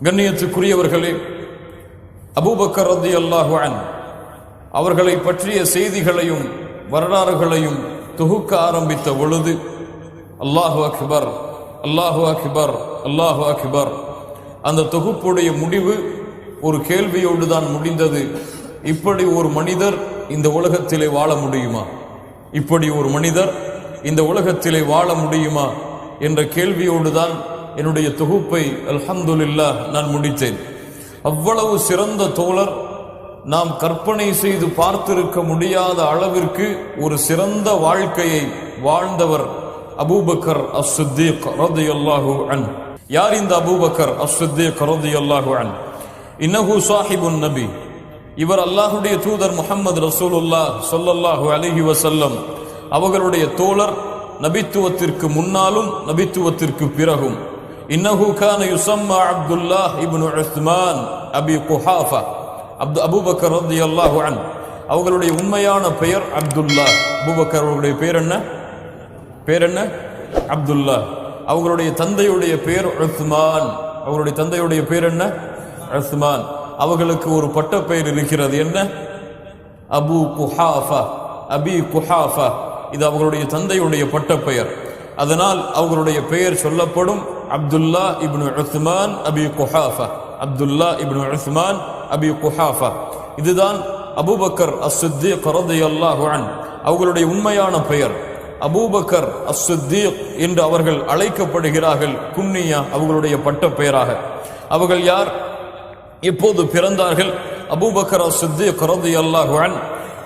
கண்ணியத்துக்குரியவர்களே, அபூபக்கர் ரலியல்லாஹு அன்ஹு அவர்களை பற்றிய செய்திகளையும் வரலாறுகளையும் தொகுக்க ஆரம்பித்த பொழுது அல்லாஹு அக்பர், அல்லாஹு அக்பர், அல்லாஹு அக்பர், அந்த தொகுப்புடைய முடிவு ஒரு கேள்வியோடு தான் முடிந்தது. இப்படி ஒரு மனிதர் இந்த உலகத்திலே வாழ முடியுமா? இப்படி ஒரு மனிதர் இந்த உலகத்திலே வாழ முடியுமா என்ற கேள்வியோடு தான் என்னுடைய தொகுப்பை அல்ஹம்துலில்லாஹ் நான் முடித்தேன். அவ்வளவு சிறந்த தோழர், நாம் கற்பனை செய்து பார்த்திருக்க முடியாத அளவிற்கு ஒரு சிறந்த வாழ்க்கையை வாழ்ந்தவர் அபூபக்கர் அஸ்-சித்தீக் ரலியல்லாஹு அன்ஹு. யார் இந்த அபூபக்கர் அஸ்-சித்தீக் ரலியல்லாஹு அன்ஹு? இன்னஹு சாஹிபுன் நபி, இவர் அல்லாஹ்வுடைய தூதர் முஹம்மது ரசூலுல்லாஹ் ஸல்லல்லாஹு அலைஹி வஸல்லம் அவர்களுடைய தோழர், நபித்துவத்திற்கு முன்னாலும் நபித்துவத்திற்கு பிறகும். இன்னஹு கான யுஸம்மா அப்துல்லாஹ் இப்னு உஸ்மான் அபி குஹாஃபா. அபூபக்கர் ரலியல்லாஹு அன்ஹு அவர்களுடைய உண்மையான பெயர் அப்துல்லாஹ். அபூபக்கர் அவர்களுடைய பெயர் என்ன? அப்துல்லாஹ். அவர்களுடைய தந்தையுடைய பெயர் உஸ்மான். அவர்களுடைய தந்தையுடைய பெயர் என்ன? உஸ்மான். அவர்களுக்கு ஒரு பட்ட பெயர் இருக்கிறது, என்ன? அபு குஹாஃபா, அபி குஹாஃபா. இது அவர்களுடைய தந்தையுடைய பட்ட பெயர். அதனால் அவர்களுடைய பெயர் சொல்லப்படும் அப்துல்லா இப்னு உஸ்மான் அபி குஹாஃபா. அப்துல்லா இப்னு உஸ்மான் அபி குஹாஃபா. இதுதான் அபூபக்கர் அஸ்-சித்தீக் ரலியல்லாஹு அன்ஹு அவர்களுடைய உண்மையான பெயர். அபூபக்கர் அஸ்-சித்தீக் என்று அவர்கள் அழைக்கப்படுகிறார்கள், குன்னியா அவர்களுடைய பட்ட பெயராக. அவர்கள் யார்? எப்போது பிறந்தார்கள்? அபூபக்கர் அஸ்-சித்தீக் ரலியல்லாஹு அன்ஹு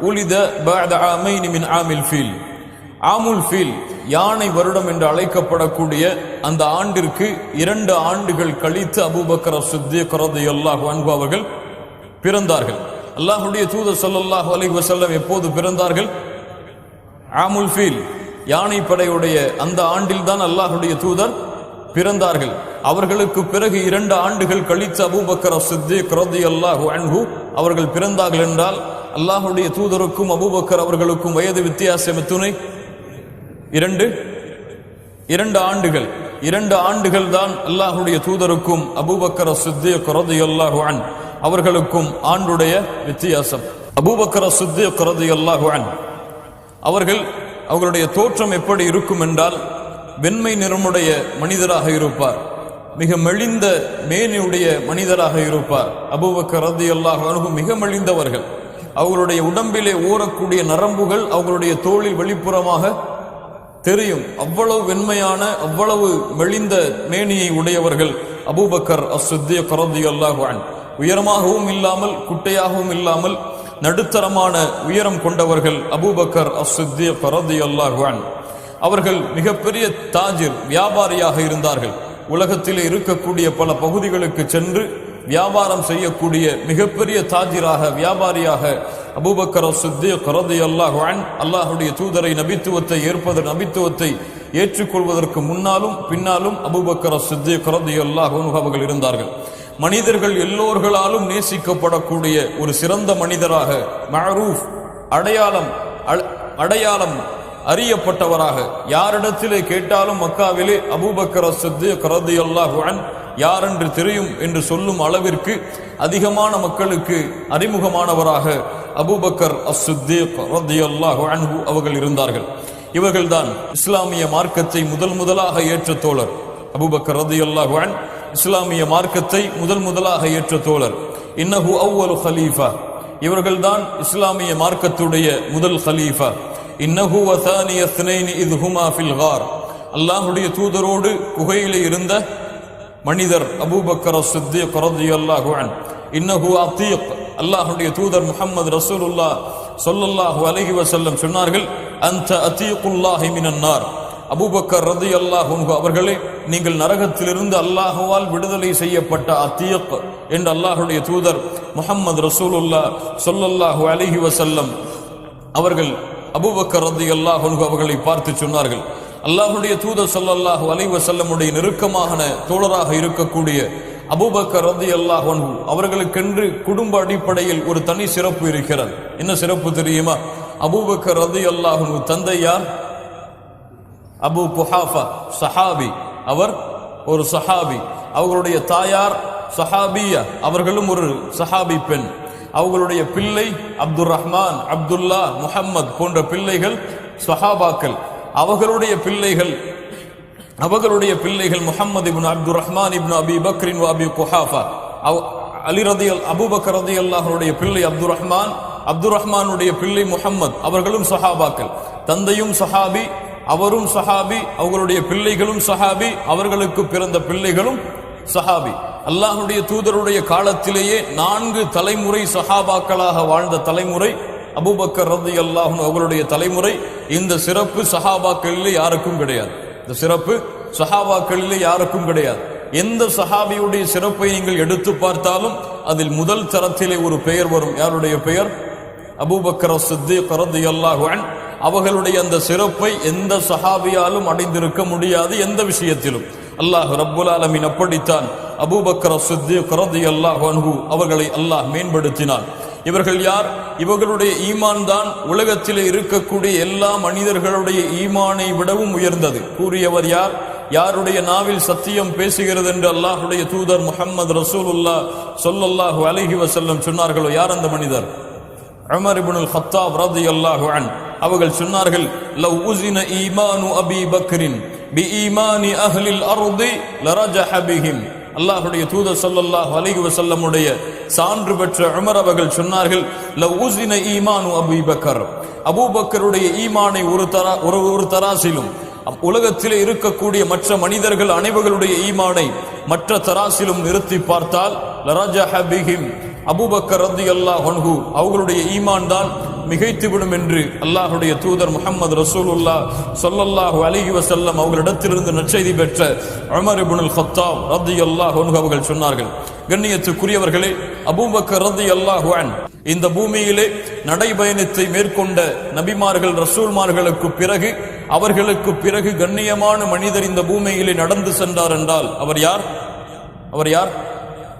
உலித பஅத ஆமைன் மின் ஆமில் ஃபீல். ஆமுல் ஃபீல், யானை வருடம் என்று அழைக்கப்படக்கூடிய அந்த ஆண்டிற்கு 2 ஆண்டுகள் கழித்து அபூபக்கர் அஸ்-சித்தீக் ரலியல்லாஹு அன்ஹு அவர்கள் பிறந்தார்கள். அல்லாஹ்வுடைய தூதர் ஸல்லல்லாஹு அலைஹி வஸல்லம் எப்போது பிறந்தார்கள்? ஆமுல் ஃபீல், யானை படையுடைய அந்த ஆண்டில் தான் அல்லாஹ்வுடைய தூதர் பிறந்தார்கள். அவர்களுக்கு பிறகு 2 ஆண்டுகள் கழித்து அபூபக்கர் அஸ்-சித்தீக் ரலியல்லாஹு அன்ஹு அவர்கள் பிறந்தார்கள் என்றால் அல்லாஹ்வுடைய தூதருக்கும் அபூபக்கர் அவர்களுக்கும் வயது வித்தியாசம் எத்தனை? 2 ஆண்டுகள். 2 ஆண்டுகள் தான் அல்லாஹ்வுடைய தூதருக்கும் அபூபக்கர் அஸ்-சித்தீக் ரலியல்லாஹு அன்ஹு அவர்களுக்கும் ஆண்டுடைய வித்தியாசம். அபூபக்கர் அஸ்-சித்தீக் ரலியல்லாஹு அன்ஹு அவர்களுடைய தோற்றம் எப்படி இருக்கும் என்றால், வெண்மை நிறமுடைய மனிதராக இருப்பார், மிக மெலிந்த மேனியுடைய மனிதராக இருப்பார். அபூபக்கர் ரலியல்லாஹு அன்ஹு மிக மெலிந்தவர்கள். அவர்களுடைய உடம்பிலே ஊறக்கூடிய நரம்புகள் அவர்களுடைய தோளில் வெளிப்புறமாக தெரியும். அவ்வளவு வெண்மையான, அவ்வளவு மெலிந்த மேனியை உடையவர்கள் அபூபக்கர் அஸ்-சித்தீக் ரலியல்லாஹு அன்ஹு. உயரமாகவும் இல்லாமல் குட்டையாகவும் இல்லாமல் நடுத்தரமான உயரம் கொண்டவர்கள் அபூபக்கர் அஸ்-சித்தீக் ரலியல்லாஹு அன்ஹு. அவர்கள் மிகப்பெரிய தாஜிர், வியாபாரியாக இருந்தார்கள். உலகத்திலே இருக்கக்கூடிய பல பகுதிகளுக்கு சென்று வியாபாரம் செய்யக்கூடிய மிகப்பெரிய தாஜிராக, வியாபாரியாக அபூபக்கர் அஸ்-சித்தீக் ரலியல்லாஹு அன்ஹு அல்லாஹ்வுடைய தூதரை, நபித்துவத்தை ஏற்றுக்கொள்வதற்கு முன்னாலும் பின்னாலும் அபூபக்கர் அஸ்-சித்தீக் ரலியல்லாஹு அன்ஹு அவர்கள் இருந்தார்கள். மனிதர்கள் எல்லோர்களாலும் நேசிக்கப்படக்கூடிய ஒரு சிறந்த மனிதராக, மஅரூஃப், அடையாளம் அறியப்பட்டவராக, யாரிடத்திலே கேட்டாலும் மக்காவிலே அபூபக்கர் அஸ்-சித்தீக் ரலியல்லாஹு அன்ஹு யார் என்று தெரியும் என்று சொல்லும் அளவிற்கு அதிகமான மக்களுக்கு அறிமுகமானவராக அபூபக்கர் அஸ்-சித்தீக் ரலியல்லாஹு அன்ஹு அவர்கள் இருந்தார்கள். இவர்கள்தான் இஸ்லாமிய மார்க்கத்தை முதலாக ஏற்ற தோழர். அபூபக்கர் ரலியல்லாஹு அன்ஹு இஸ்லாமிய மார்க்கத்தை முதலாக ஏற்ற தோழர். இன்னஹு அவ்வலு கலீஃபா, இவர்கள்தான் இஸ்லாமிய மார்க்கத்துடைய முதல் கலீஃபா. இன்னஹு வசானி யஸ்னைனி இத் ஹுமா ஃபில் கார், அல்லாஹ்வுடைய தூதரோடு குகையிலே இருந்த மனிதர் அபூபக்கர் அஸ்-சித்தீக் ரலியல்லாஹு அன்ஹு. இன்னஹு அதீக், அல்லாஹ்வுடைய தூதர் முஹம்மது ரசூலுல்லாஹ் ஸல்லல்லாஹு அலைஹி வஸல்லம் சொன்னார்கள், அன்த அதீகுல்லாஹி மினன் நார். அபூபக்கர் ரலியல்லாஹு அன்ஹு அவர்களே, நீங்கள் நரகத்திலிருந்து அல்லாஹ்வால் விடுதலை செய்யப்பட்ட அதீக் என்று அல்லாஹ்வுடைய தூதர் முஹம்மது ரசூலுல்லாஹ் ஸல்லல்லாஹு அலைஹி வஸல்லம் அவர்கள் அபூபக்கர் ரலியல்லாஹு அன்ஹு அவர்களை பார்த்து சொன்னார்கள், அல்லாஹ்வுடைய தூதர் ஸல்லல்லாஹு அலைஹி வஸல்லமுடைய நெருக்கமான தோழராக இருக்கக்கூடிய அபூபக்கர் ரலியல்லாஹு அன்ஹு அவர்களுக்கென்று குடும்ப அடிப்படையில் ஒரு தனி சிறப்பு இருக்கிறது. என்ன சிறப்பு தெரியுமா? அபூபக்கர் ரலியல்லாஹு அன்ஹு தந்தை யார்? அபு குஹாஃபா, சஹாபி. அவர் ஒரு சஹாபி. அவர்களுடைய தாயார் சஹாபியா, அவர்களும் ஒரு சஹாபி பெண். அவர்களுடைய பிள்ளை அப்துர் ரஹ்மான், அப்துல்லா, முஹம்மத் போன்ற பிள்ளைகள் சஹாபாக்கள். அவர்களுடைய பிள்ளைகள் முஹம்மது இப்னு அப்துர் ரஹ்மான் இப்னு அபி பக்ரின் வ அபி குஹாஃபா. அபூபக்கர் ரலியல்லாஹுடைய பிள்ளை அப்துர் ரஹ்மான், அப்துர் ரஹ்மானுடைய பிள்ளை முஹம்மத், அவர்களும் சஹாபாக்கள். தந்தையும் சஹாபி, அவரும் சஹாபி, அவர்களுடைய பிள்ளைகளும் சஹாபி, அவர்களுக்கு பிறந்த பிள்ளைகளும் சஹாபி. அல்லாஹுடைய தூதருடைய காலத்திலேயே 4 தலைமுறை சஹாபாக்களாக வாழ்ந்த தலைமுறை அபூபக்கர் ரலியல்லாஹு அவர்களுடைய தலைமுறை. இந்த சிறப்பு சஹாபாக்களிலே யாருக்கும் கிடையாது. இந்த சிறப்பு சஹாபாக்களிலே யாருக்கும் கிடையாது. எந்த சஹாபியுடைய சிறப்பை நீங்கள் எடுத்து பார்த்தாலும் அதில் முதல் தரத்திலே ஒரு பெயர் வரும். யாருடைய பெயர்? அபூபக்கர் சித்தீக் ரலியல்லாஹு அன்ஹு. அவர்களுடைய அந்த சிறப்பை எந்த சஹாபியாலும் அடைந்திருக்க முடியாது எந்த விஷயத்திலும். அல்லாஹ் ரப்புல் ஆலமீன் அப்படித்தான் அபூபக்கர் சித்தீக் ரலியல்லாஹு அன்ஹு அவர்களை அல்லாஹ் மேம்படுத்தினான். இவர்கள் யார்? இவர்களுடைய ஈமான் தான் உலகத்திலே இருக்கக்கூடிய எல்லா மனிதர்களுடைய ஈமானை விடவும் உயர்ந்தது. கூறியவர் யார்? யாருடைய நாவில் சத்தியம் பேசுகிறது என்று அல்லாஹுடைய தூதர் முஹம்மது ரசூலுல்லாஹ் ஸல்லல்லாஹு அலைஹி வஸல்லம் சொன்னார்களோ, யார் அந்த மனிதர்? உமர் இப்னுல் கத்தாப் ரலியல்லாஹு அன்ஹு அவர்கள் சொன்னார்கள், லவ் உஸின ஈமானு அபீ பக்ரின் பி ஈமானி அஹ்லில் அர்தி லரஜஹ பிஹிம். அல்லாஹ்வுடைய தூதர் ஸல்லல்லாஹு அலைஹி வஸல்லமுடைய சான்று பெற்ற உமர் அவர்கள் சொன்னார்கள், லவ் உஸின ஈமானு அபீ பக்கர், அபூபக்கருடைய ஈமானை ஒரு தராசிலும், உலகத்திலே இருக்கக்கூடிய மற்ற மனிதர்கள் அனைவர்களுடைய ஈமானை மற்ற தராசிலும் நிறுத்தி பார்த்தால் லரஜஹ பிஹிம், அபூபக்கர் ரலியல்லாஹு அன்ஹு அவர்களுடைய ஈமான் தான் மிகைத்துவிடும் என்று அல்லாஹுடைய தூதர் முஹம்மது ரசூலுல்லாஹ் ஸல்லல்லாஹு அலைஹி வஸல்லம் அவர்களிடத்திலிருந்து நற்செய்தி பெற்ற உமர் இப்னுல் கத்தாப் ரலியல்லாஹு அன்ஹு அவர்கள் சொன்னார்கள். கண்ணியத்துக்குரியவர்களே, அபூபக்கர் ரலியல்லாஹு அன்ஹு இந்த பூமியிலே நடைபயணத்தை மேற்கொண்ட நபிமார்கள் ரசூல்மார்களுக்கு பிறகு, அவர்களுக்கு பிறகு கண்ணியமான மனிதர் இந்த பூமியிலே நடந்து சென்றார் என்றால் அவர் யார்? அவர் யார்?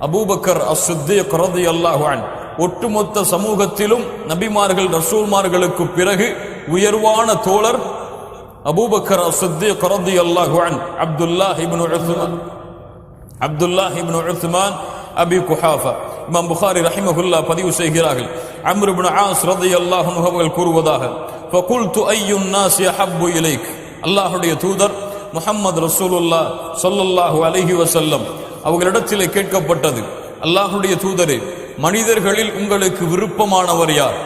அபூபக்கர் அஸ்-சித்தீக் ரலியல்லாஹு அன்ஹு. ஒட்டுமொத்த சமூகத்திலும் நபிமார்கள் ரசூல்மார்களுக்கு பிறகு உயர்வான தோழர் அபூபக்கர் அஸ்-சித்தீக் ரலியல்லாஹு அன்ஹு. அப்துல்லாஹ் இப்னு உஸ்மான் அபி குஹாஃபா. இமாம் புகாரி ரஹிமஹுல்லாஹ் பதிவு செய்கிறார்கள், அம்ர் இப்னு ஆஸ் ரலியல்லாஹு அன்ஹு அவர்கள் கூறுவதாக, ஃபகுல்து அய்யுன் நாஸி அஹப்பு இலைக். அல்லாஹ்வுடைய தூதர் முஹம்மது ரசூலுல்லாஹ் ஸல்லல்லாஹு அலைஹி வஸல்லம் அவர்களிடத்திலே கேட்கப்பட்டது, அல்லாஹ்வுடைய தூதரே, மனிதர்களில் உங்களுக்கு விருப்பமானவர் யார்?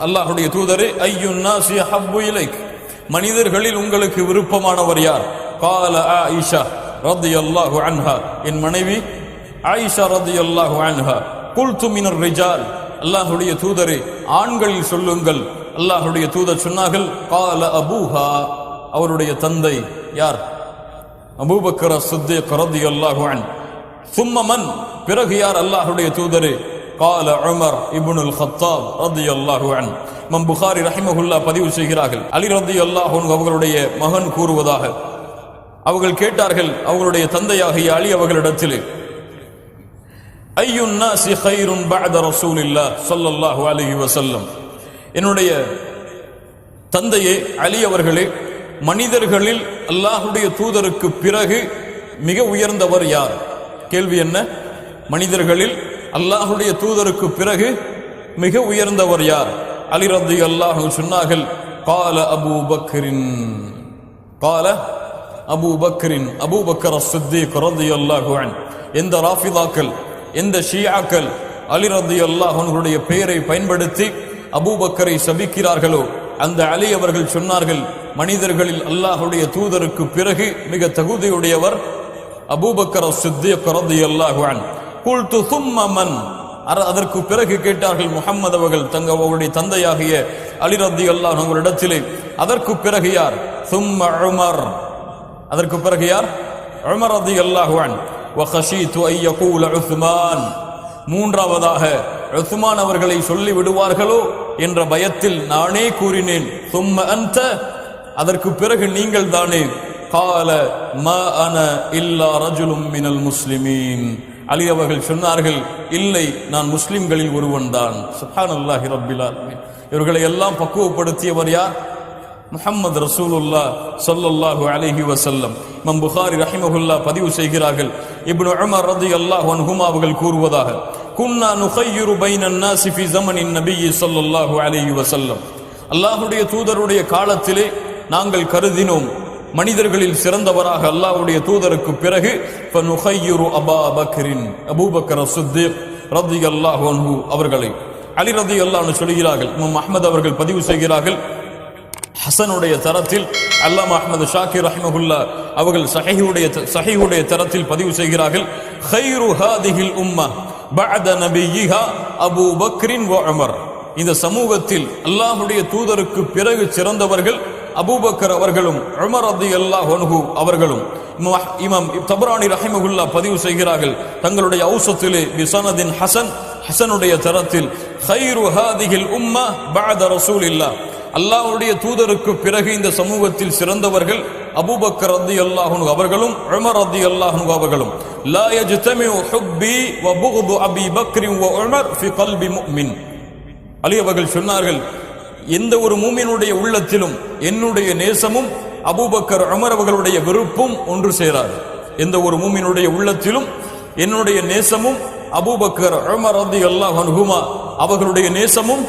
அல்லாஹ்வுடைய தூதரே, அய்யுன் நாஸி அஹப்பு இலைக், மனிதர்களில் உங்களுக்கு விருப்பமானவர் யார்? கால ஆயிஷா ரலியல்லாஹு அன்ஹா, என் மனைவி ஆயிஷா ரலியல்லாஹு அன்ஹா. குல்து மினர் ரிஜால், அல்லாஹ்வுடைய தூதரே, ஆண்களில் சொல்லுங்கள். அல்லாஹ்வுடைய தூதர் சொன்னார்கள், கால அபூஹா, அவருடைய தந்தை. யார்? அபூபக்கர் சித்தீக் ரலியல்லாஹு அன்ஹு. சும்ம மன், பிறகு யார்? அல்லாஹ்வுடைய தூதரே, கால உமர் இப்னுல் கத்தாப் ரலியல்லாஹு அன்ஹு. இமாம் புகாரி ரஹிமஹுல்லாஹ் பதிவு செய்கிறார்கள், அலி ரலியல்லாஹு அன்ஹு அவர்களுடைய மகன் கூறுவதாக, அவர்கள் கேட்டார்கள் அவர்களுடைய தந்தையாகிய அலி அவர்களிடத்திலே, ஐயுன் நாஸி கைருன் பஅத ரசூலில்லாஹ் ஸல்லல்லாஹு அலைஹி வஸல்லம், என்னுடைய தந்தையே அலி அவர்களே, மனிதர்களில் அல்லாஹ்வுடைய தூதருக்கு பிறகு மிக உயர்ந்தவர் யார்? கேள்வி என்ன? மனிதர்களில் அல்லாஹ்வுடைய தூதருக்கு பிறகு மிக உயர்ந்தவர் யார்? அலி ரலியல்லாஹு அன்ஹு சொன்னார்கள், கால அபூபக்கரின், கால அபூபக்கரின், அபூபக்கர் சித்தீக் ரலியல்லாஹு அன்ஹு. எந்த ராஃபிதாக்கள், எந்த ஷியாக்கள் அலி ரலியல்லாஹு அன்ஹுடைய பெயரை பயன்படுத்தி அபூபக்கரை சபிக்கிறார்களோ, அந்த அலி அவர்கள் சொன்னார்கள், மனிதர்களில் அல்லாஹ்வுடைய தூதருக்கு பிறகு மிக தகுதியுடையவர் அபூபக்கர் சித்தீக் ரலியல்லாஹு அன்ஹு. குல்து சும்ம மன், அதற்கு பிறகு கேட்டார்கள் முஹம்மது அவர்கள் அவருடைய தந்தையாகிய அலி ரலியல்லாஹு அன்ஹு இடத்திலே, அதற்கு பிறகு யார்? சும்ம உமர், அதற்கு பிறகு யார்? உமர் ரலியல்லாஹு அன்ஹு. வகஷீது ஐ யகூல உஸ்மான், மூன்றாவதாக உஸ்மான் அவர்களை சொல்லி விடுவார்களோ என்ற பயத்தில் நானே கூறினேன், சும்ம அன்த, அதற்கு பிறகு நீங்கள் தானே. கால மா அன இல்லா ரஜுலும் மினல் முஸ்லிமீன், அலி அவர்கள் சொன்னார்கள், இல்லை, நான் முஸ்லிம்களில் ஒருவன் தான். சுப்ஹானல்லாஹி ரப்பில் ஆலமீன். இவர்களை எல்லாம் பக்குவப்படுத்தியவர் யார்? முஹம்மது ரசூலுல்லாஹ் ஸல்லல்லாஹு அலைஹி வஸல்லம். இமாம் புகாரி ரஹிமஹுல்லாஹ் பதிவு செய்கிறார்கள், இப்னு உமர் ரலியல்லாஹு அன்ஹுமா அவர்கள் கூறுவதாக, குன்னா நுகையிரு பைனன் நாஸி ஃபி ஸமனின் நபியி ஸல்லல்லாஹு அலைஹி வஸல்லம். அல்லாஹ்வுடைய தூதருடைய காலத்திலே நாங்கள் கருதினோம் மனிதர்களில் சிறந்தவராக அல்லாஹ்வுடைய தூதருக்கு பிறகு ஃபனுகையிரு அபா பக்ரின், அபூபக்கர் அஸ்-சித்தீக் ரலியல்லாஹு அன்ஹு அவர்களை. அலி ரலியல்லாஹு அன்ஹு சொல்கிறார்கள், இமாம் அஹ்மத் அவர்கள் பதிவு செய்கிறார்கள், ஹசனுடைய தரத்தில் அல்லாமா அஹ்மது ஷாக்கிர் ரஹிமஹுல்லாஹ் அவர்கள் சஹீஹுடைய தரத்தில் பதிவு செய்கிறார்கள், கைரு ஹாதிஹில் உம்மah பஅத நபியிஹா அபூ பக்ரின் வ உமர். இந்த சமூகத்தில் அல்லாஹ்வுடைய தூதருக்கு பிறகு சிறந்தவர்கள் அபூபக்கர் அவர்களும் உமர் ரலியல்லாஹு அன்ஹு அவர்களும். இமாம் தபரானி ரஹிமஹுல்லாஹ் பதிவு செய்கிறார்கள் தங்களுடைய ஔஸத்திலே பிஸனதின் ஹசனுடைய தரத்தில், கைரு ஹாதிஹில் உம்மah பஅத ரசூலில்லாஹ், அல்லாஹ்வுடைய தூதருக்கு பிறகு இந்த சமூகத்தில் சிறந்தவர்கள் அபூபக்கர் ரலியல்லாஹு அன்ஹு அவர்களும் உமர் ரலியல்லாஹு அன்ஹு அவர்களும். லா யஜ்தமிஉ ஹுப்பி வ புக்து அபீ பக்ர் வ உமர் ஃபி கல்பி முஃமின். அலி அவர்கள் சொன்னார்கள், எந்த ஒரு மூமினுடைய உள்ளத்திலும் என்னுடைய நேசமும் அபூபக்கர் உமர் அவர்களுடைய வெறுப்பும் ஒன்று சேராது. எந்த ஒரு மூமினுடைய உள்ளத்திலும் என்னுடைய நேசமும் அபூபக்கர் உமர் ரலியல்லாஹு அன்ஹுமா அவர்களுடைய நேசமும்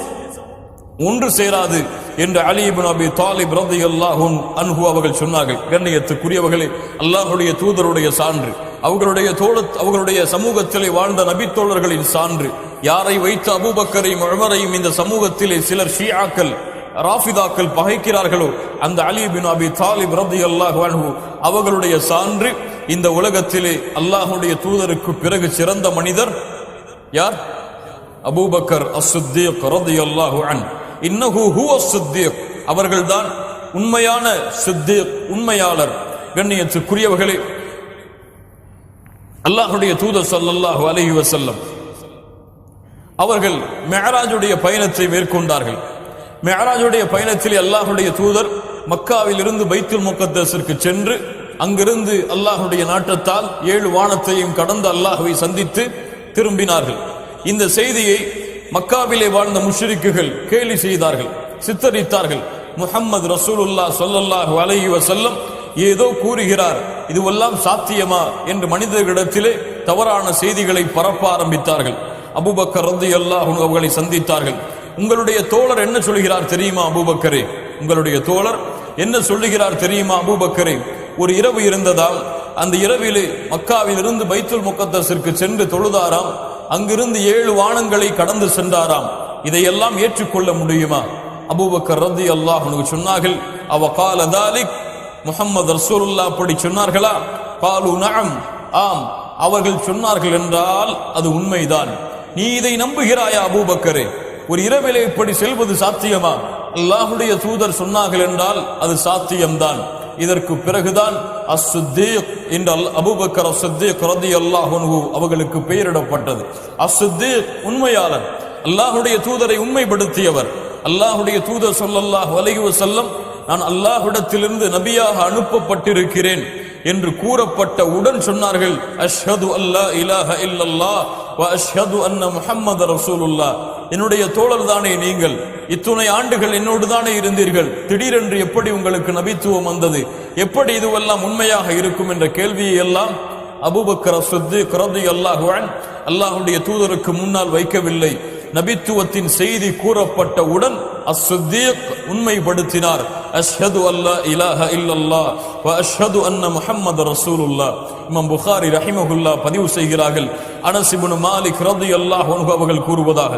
ஒன்று சேராது என்று அலி இப்னு அபி தாலிப் ரலியல்லாஹு அன்ஹு அவர்கள் சொன்னார்கள். கண்ணியத்துக்குரியவர்களே, அல்லாஹ்வுடைய தூதருடைய சான்று, அவர்களுடைய சமூகத்திலே வாழ்ந்த நபித்தோழர்களின் சான்று. யாரை வைத்து அபூபக்கரையும் உமரையும் இந்த சமூகத்திலே சிலர் ஷியாக்கள் ராஃபிதாக்கள் பகைக்கிறார்களோ அந்த அலி இப்னு அபி தாலிப் ரலியல்லாஹு அன்ஹு அவர்களுடைய சான்று. இந்த உலகத்திலே அல்லாஹ்வுடைய தூதருக்கு பிறகு சிறந்த மனிதர் யார்? அபூபக்கர் அஸ்-சித்தீக் ரலியல்லாஹு அன்ஹு. இன்னஹு ஹுவ அஸ்-சித்தீக், அவர்கள்தான் உண்மையான சித்தீக், உண்மையாளர். கண்ணியத்துக்குரியவர்களே, அல்லாஹ்வுடைய தூதர் ஸல்லல்லாஹு அலைஹி வஸல்லம் அவர்கள் மிஅராஜுடைய பயணத்தை மேற்கொண்டார்கள். மிஅராஜுடைய பயணத்தில் அல்லாஹ்வுடைய தூதர் மக்காவில் இருந்து பைத்துல் முகத்தஸிற்கு சென்று அங்கிருந்து அல்லாஹ்வுடைய நாட்டத்தால் 7 வானத்தையும் கடந்து அல்லாஹ்வை சந்தித்து திரும்பினார்கள். இந்த செய்தியை மக்காவிலே வாழ்ந்த முஷ்ரிக்குகள் கேலி செய்தார்கள், சித்தரித்தார்கள். முஹம்மது ரசூலுல்லாஹ் ஸல்லல்லாஹு அலைஹி வஸல்லம் ஏதோ கூறுகிறார், இதுவெல்லாம் சாத்தியமா என்று மனிதர்களிடத்திலே தவறான செய்திகளை பரப்ப ஆரம்பித்தார்கள். அபூபக்கர் ரலியல்லாஹு அன்ஹு அவர்களை சந்தித்தார்கள். உங்களுடைய தோழர் என்ன சொல்கிறார் தெரியுமா அபூபக்கரே? உங்களுடைய தோழர் என்ன சொல்லுகிறார் தெரியுமா அபூபக்கரே? ஒரு இரவு இருந்ததால் அந்த இரவிலே மக்காவில் இருந்து பைத்துல் முகத்தஸிற்கு சென்று தொழுதாராம். அங்கிருந்து 7 வானங்களை கடந்து சென்றாராம். இதையெல்லாம் ஏற்றுக்கொள்ள முடியுமா? அபூபக்கர் ரலியல்லாஹு அன்ஹு சொன்னார்கள், அவ கால தாலிக், முஹம்மது ரசூலுல்லாஹ் அப்படி சொன்னார்களா? காலு நஅம், ஆம் அவர்கள் சொன்னார்கள் என்றால் அது உண்மைதான். நீ இதை நம்புகிறாயா அபூபக்கரே? ஒரு இரவிலே இப்படி செல்வது சாத்தியமா? அல்லாஹ்வுடைய தூதர் சொன்னார்கள் என்றால் அது சாத்தியம்தான். இதற்கு பிறகுதான் அஸ்-சித்தீக் என்ற அபூபக்கர் அஸ்-சித்தீக் ரலியல்லாஹு அன்ஹு அவர்களுக்கு பெயரிடப்பட்டது. அஸ்-சித்தீக் உண்மையாளர், அல்லாஹ்வுடைய தூதரை உண்மைப்படுத்தியவர். அல்லாஹ்வுடைய தூதர் ஸல்லல்லாஹு அலைஹி வஸல்லம் நான் அல்லாஹ்விடத்திலிருந்து நபியாக அனுப்பப்பட்டிருக்கிறேன் என்று கூறப்பட்ட உடன் சொன்னார்கள், அஷ்ஹது அல்லா இலாஹ இல்லல்லாஹ் வ அஷ்ஹது அன்ன முஹம்மது ரசூலுல்லாஹ். என்னுடைய தோழர் தானே நீங்கள், இத்துணை ஆண்டுகள் என்னோடு தானே இருந்தீர்கள், திடீரென்று எப்படி உங்களுக்கு நபித்துவம் வந்தது? எப்படி இதுவெல்லாம் உண்மையாக இருக்கும் என்ற கேள்வியை எல்லாம் அபூபக்கர் அஸ்-சித்தீக் ரலியல்லாஹு அன்ஹு அல்லாஹ்வுடைய தூதருக்கு முன்னால் வைக்கவில்லை. நபித்துவத்தின் செய்தி கூறப்பட்டவுடன் அஸ்-சித்தீக் உண்மைப்படுத்தினார், அஷ்ஹது அல்லா இலாஹ இல்லல்லாஹ் வ அஷ்ஹது அன்ன முஹம்மது ரசூலுல்லாஹ். இமாம் புகாரி ரஹிமஹுல்லாஹ் பதிவு செய்கிறார்கள், அனஸ் இப்னு மாலிக் ரலியல்லாஹு அன்ஹு அவர்கள் கூறுவதாக,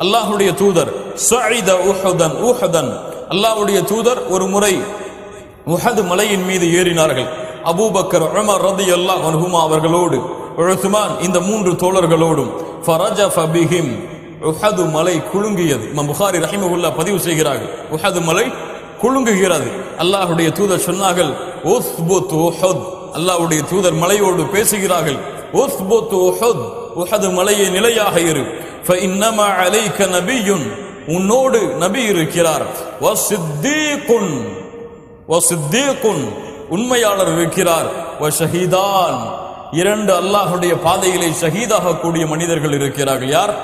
அல்லாஹ்வுடைய தூதர் ஸஅீத உஹதன், அல்லாஹ்வுடைய தூதர் ஒரு முறை உஹது மலையின் மீது ஏறினார்கள். அபூபக்கர் உமர் ரலியல்லாஹு அன்ஹுமா அவர்களோடு, உஸ்மான் இந்த 3 தோழர்களோடும். ஃபரஜஃப பிஹிம், உஹது மலை குலுங்கியது. இமாம் புகாரி ரஹிமஹுல்லாஹ் பதிவு செய்கிறார்கள், உஹது மலை குலுங்குகிறது. அல்லாஹ்வுடைய தூதர் சொன்னார்கள், உஸ்புத் உஹத், அல்லாஹ்வுடைய தூதர் மலையோடு பேசுகிறார்கள், உஸ்புத் உஹத், உஹது மலையே நிலையாக இரு. ஃபஇன்னமா அலைக நபியுன், உன்னோடு நபி இருக்கிறார். வஸித்தீகுன், வஸித்தீகுன் உண்மையாளர் இருக்கிறார். வஷஹீதான், 2 அல்லாஹ்வுடைய பாதையிலே ஷஹீதாக கூடிய மனிதர்கள் இருக்கிறார்கள். யார்?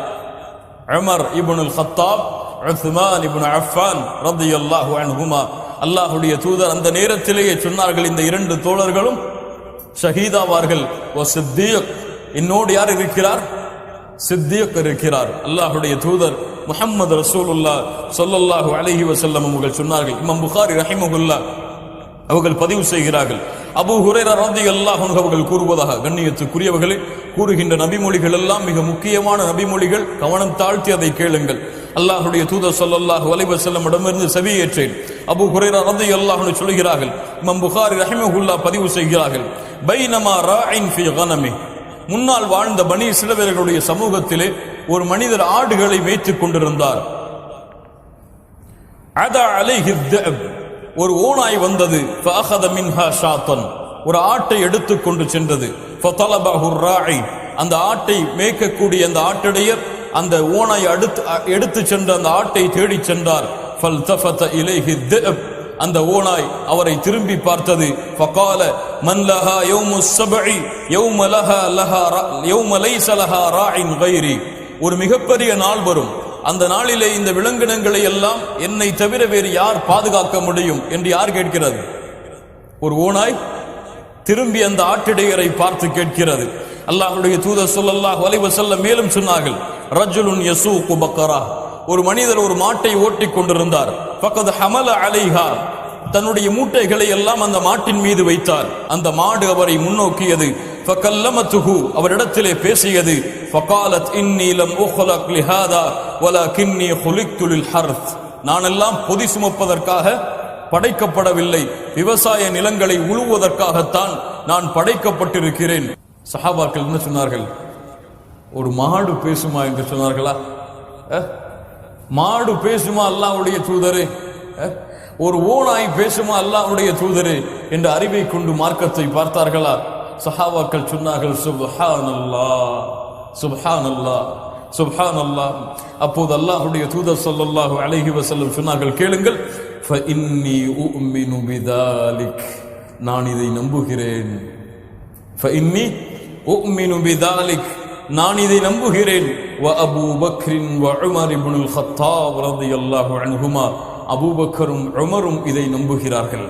உமர் இப்னுல் கத்தாப், உஸ்மான் இப்னு அஃபான் ரலியல்லாஹு அன்ஹுமா. அல்லாஹ்வுடைய தூதர் அந்த நேரத்திலேயே சொன்னார்கள், இந்த இரண்டு தோழர்களும் ஷஹீதாவார்கள். என்னோடு யார் இருக்கிறார்? சித்திக் இருக்கிறார். அல்லாஹ்வுடைய தூதர் முஹம்மது ரசூலுல்லாஹ் ஸல்லல்லாஹு அலைஹி வஸல்லம் அவர்கள் சொன்னார்கள். இமாம் புகாரி ரஹிமஹுல்லாஹ் அவர்கள் பதிவு செய்கிறார்கள், அபூ ஹுரைரா ரலியல்லாஹு அன்ஹு அவர்கள் கூறுவதாக, கண்ணியத்துக்குரியவர்களே, கூறுகின்ற நபிமொழிகள் எல்லாம் மிக முக்கியமான நபிமொழிகள், கவனம் தாழ்த்தி அதை கேளுங்கள். அல்லாஹ்வுடைய தூதர் ஸல்லல்லாஹு அலைஹி வஸல்லம் இடமிருந்து செவியேற்றேன். அபூ ஹுரைரா ரலியல்லாஹு அன்ஹு சொல்கிறார்கள், இமாம் புகாரி ரஹிமஹுல்லாஹ் பதிவு செய்கிறார்கள், பைனமா ராஇன் ஃபீ கனமி, முன்னால் வாழ்ந்த பனி இஸ்ரவேலர்களுடைய சமூகத்திலே ஒரு மனிதர் ஆடுகளை மேய்த்துக் கொண்டிருந்தார். அதா அலைஹி ذئب, ஒரு ஓநாய் வந்தது. ஃபஅഖத மின்ஹா ஷாத்தன், ஒரு ஆட்டை எடுத்துக் கொண்டு சென்றது. ஃபதலபஹு الراعي, அந்த ஆட்டை மேய்க்கக்கூடிய அந்த ஆட்டிடையர் அந்த ஓநாய் எடுத்து சென்ற அந்த ஆட்டை தேடி சென்றார். ஃபல்தஃபத இலைஹி الذئب, அந்த ஓநாய் அவரை திரும்பி பார்த்தது. ஃபகால மன் லஹா யௌமுஸ் ஸபஇ யௌம லைஸ லஹா ராஇன் கைரி, ஒரு மிகப்பெரிய நாள் வரும், அந்த நாளிலே இந்த விலங்கினங்களை எல்லாம் என்னை தவிர வேறு யார் பாதுகாக்க முடியும் என்று யார் கேட்கிறது? ஒரு ஓநாய் திரும்பி அந்த ஆட்டிடையரை பார்த்து கேட்கிறது. அல்லாஹ்வுடைய தூதர் ஸல்லல்லாஹு அலைஹி வஸல்லம் மேலும் சொன்னார்கள், ரஜுலுன் யசூகு பக்கரா, ஒரு மனிதர் ஒரு மாட்டை ஓட்டிக் கொண்டிருந்தார். ஃபகத் ஹமல அலைஹா, தன்னுடைய மூட்டைகளை எல்லாம் அந்த மாட்டின் மீது வைத்தார். அந்த மாடு அவரை முன்னோக்கியது. ஃபகல்லமத்துஹு, அவரிடத்திலே பேசியது. ஃபகாலத் இன்னி லம் உக்லக் லிஹாதா வலகின்னி குலிக்து லில் ஹர்த், நான் எல்லாம் பொதி சுமப்பதற்காக படைக்கப்படவில்லை, விவசாய நிலங்களை உழுவதற்காகத்தான் நான் படைக்கப்பட்டிருக்கிறேன். சஹாபாக்கள் என்ன சொன்னார்கள்? ஒரு மாடு பேசுமா என்று சொன்னார்களா? மாடு பேசுமா அல்லாஹ்வுடைய தூதரே? ஒரு ஓநாய் பேசுமா அல்லாஹ்வுடைய தூதரே என்ற அறிவை கொண்டு மார்க்கத்தை பார்த்தார்களா? சஹாபாக்கள் சொன்னார்கள், சுப்ஹானல்லாஹ் சுப்ஹானல்லாஹ் சுப்ஹானல்லாஹ். அப்போது அல்லாஹ்வுடைய தூதர் ஸல்லல்லாஹு அலைஹி வஸல்லம் சொன்னார்கள், கேளுங்கள், ஃபஇன்னி உமினு பிதாலிக், நான் இதை நம்புகிறேன். ஃபஇன்னி உமினு பிதாலிக், நான் இதை நம்புகிறேன். வ அபூ பக்ரின் வ உமர் இப்னுல் கத்தாப் ரலியல்லாஹு அன்ஹுமா, அபூபக்கரும் உமரும் இதை நம்புகிறார்கள்.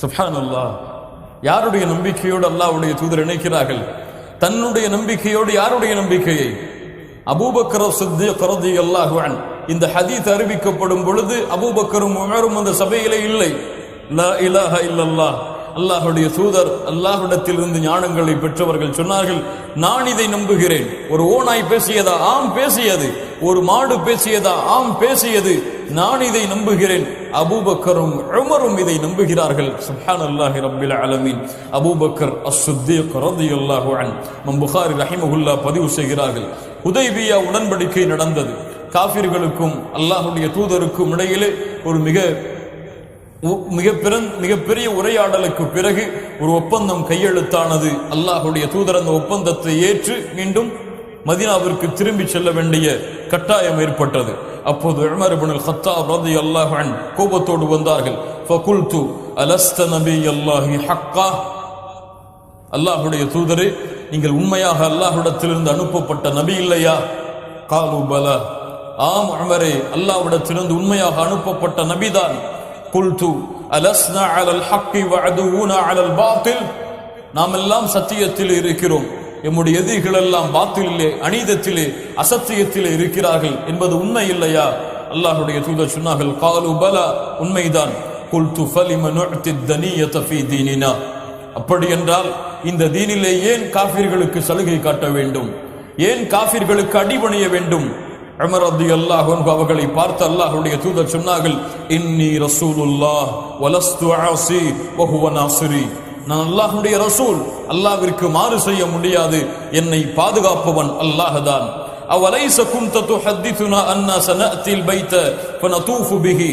சுப்ஹானல்லாஹ். யாருடைய நம்பிக்கையோடு அல்லாஹ்வுடைய தூதர் இணைக்கிறார்கள்? தன்னுடைய நம்பிக்கையோடு யாருடைய நம்பிக்கையை? அபூபக்கர் சித்திக் ரலியல்லாஹு அன்ஹு. இந்த ஹதீஸ் அறிவிக்கப்படும் பொழுது அபூபக்கரும் உமரும் அந்த சபையிலே இல்லை. லா இலாஹ இல்லல்லாஹ், அல்லாஹ்வுடைய தூதர் அல்லாஹ்விடத்திலிருந்து ஞானங்களை பெற்றவர்கள் சொன்னார்கள், நான் இதை நம்புகிறேன். ஒரு ஓநாய் பேசியதா? ஆம் பேசியது. ஒரு மாடு பேசியதா? ஆம் பேசியது. நான் இதை நம்புகிறேன். அபூபக்கரும் உமரும் இதை நம்புகிறார்கள். சுப்ஹானல்லாஹி ரப்பில் ஆலமீன். அபூபக்கர் அஸ்-சித்தீக் ரலியல்லாஹு அன்ஹு இமாம் புகாரி ரஹிமஹுல்லாஹ் பதிவு செய்கிறார்கள், ஹுதைபியா உடன்படிக்கை நடந்தது. காஃபிர்களுக்கும் அல்லாஹ்வுடைய தூதருக்கும் இடையிலே ஒரு மிகப்பெரிய உரையாடலுக்கு பிறகு ஒரு ஒப்பந்தம் கையெழுத்தானது. அல்லாஹ்வுடைய தூதர் அந்த ஒப்பந்தத்தை ஏற்று மீண்டும் மதீனாவிற்கு திரும்பி செல்ல வேண்டிய கட்டாயம் ஏற்பட்டது. அப்போது உமர் இப்னுல் கத்தாப் ரலியல்லாஹு அன்ஹு கோபத்தோடு வந்தார்கள். ஃபகுல்து அலஸ்த நபியல்லாஹி ஹக்கா, அல்லாஹ்வுடைய தூதரே, நீங்கள் உண்மையாக அல்லாஹ்விடத்திலிருந்து அனுப்பப்பட்ட நபி இல்லையா? காலு பலா, ஆம் உமரே, அல்லாஹ்விடத்திலிருந்து உண்மையாக அனுப்பப்பட்ட நபிதான். குல்து அலஸ்னா அலல் ஹக்கி வ அதுவுனா அலல் பாத்தில், நாம் எல்லாம் சத்தியத்தில் இருக்கிறோம், எம்முடைய எதிரிகள் எல்லாம் பாத்திலே, அநீதத்திலே, அசத்தியத்திலே இருக்கிறார்கள் என்பது உண்மை இல்லையா? அல்லாஹ்வுடைய தூதர் சொன்னார்கள், காலு பலா, உண்மைதான். குல்து ஃபலிம நுஅதி தனியத ஃபீ தீனினா, அப்படி என்றால் இந்த தீனிலே ஏன் காஃபிர்களுக்கு சலுகை காட்ட வேண்டும்? ஏன் காஃபிர்களுக்கு அடிபணிய வேண்டும்? உமர் ரலியல்லாஹு அன்ஹு அவர்களை பார்த்து அல்லாஹ்வுடைய தூதர் சொன்னார்கள், இன்னி ரசூலுல்லாஹ் வலஸ்து ஆஸி வ ஹுவ நாஸிரி, நான் அல்லாஹ்வுடைய ரசூல், அல்லாஹ்விற்கு மாறு செய்ய முடியாது, என்னை பாதுகாப்பவன் அல்லாஹ்தான். அவலைஸ குன்த துஹத்திதுனா அன்னா சனஅத்தில் பைத ஃபனதூஃபு பிஹி,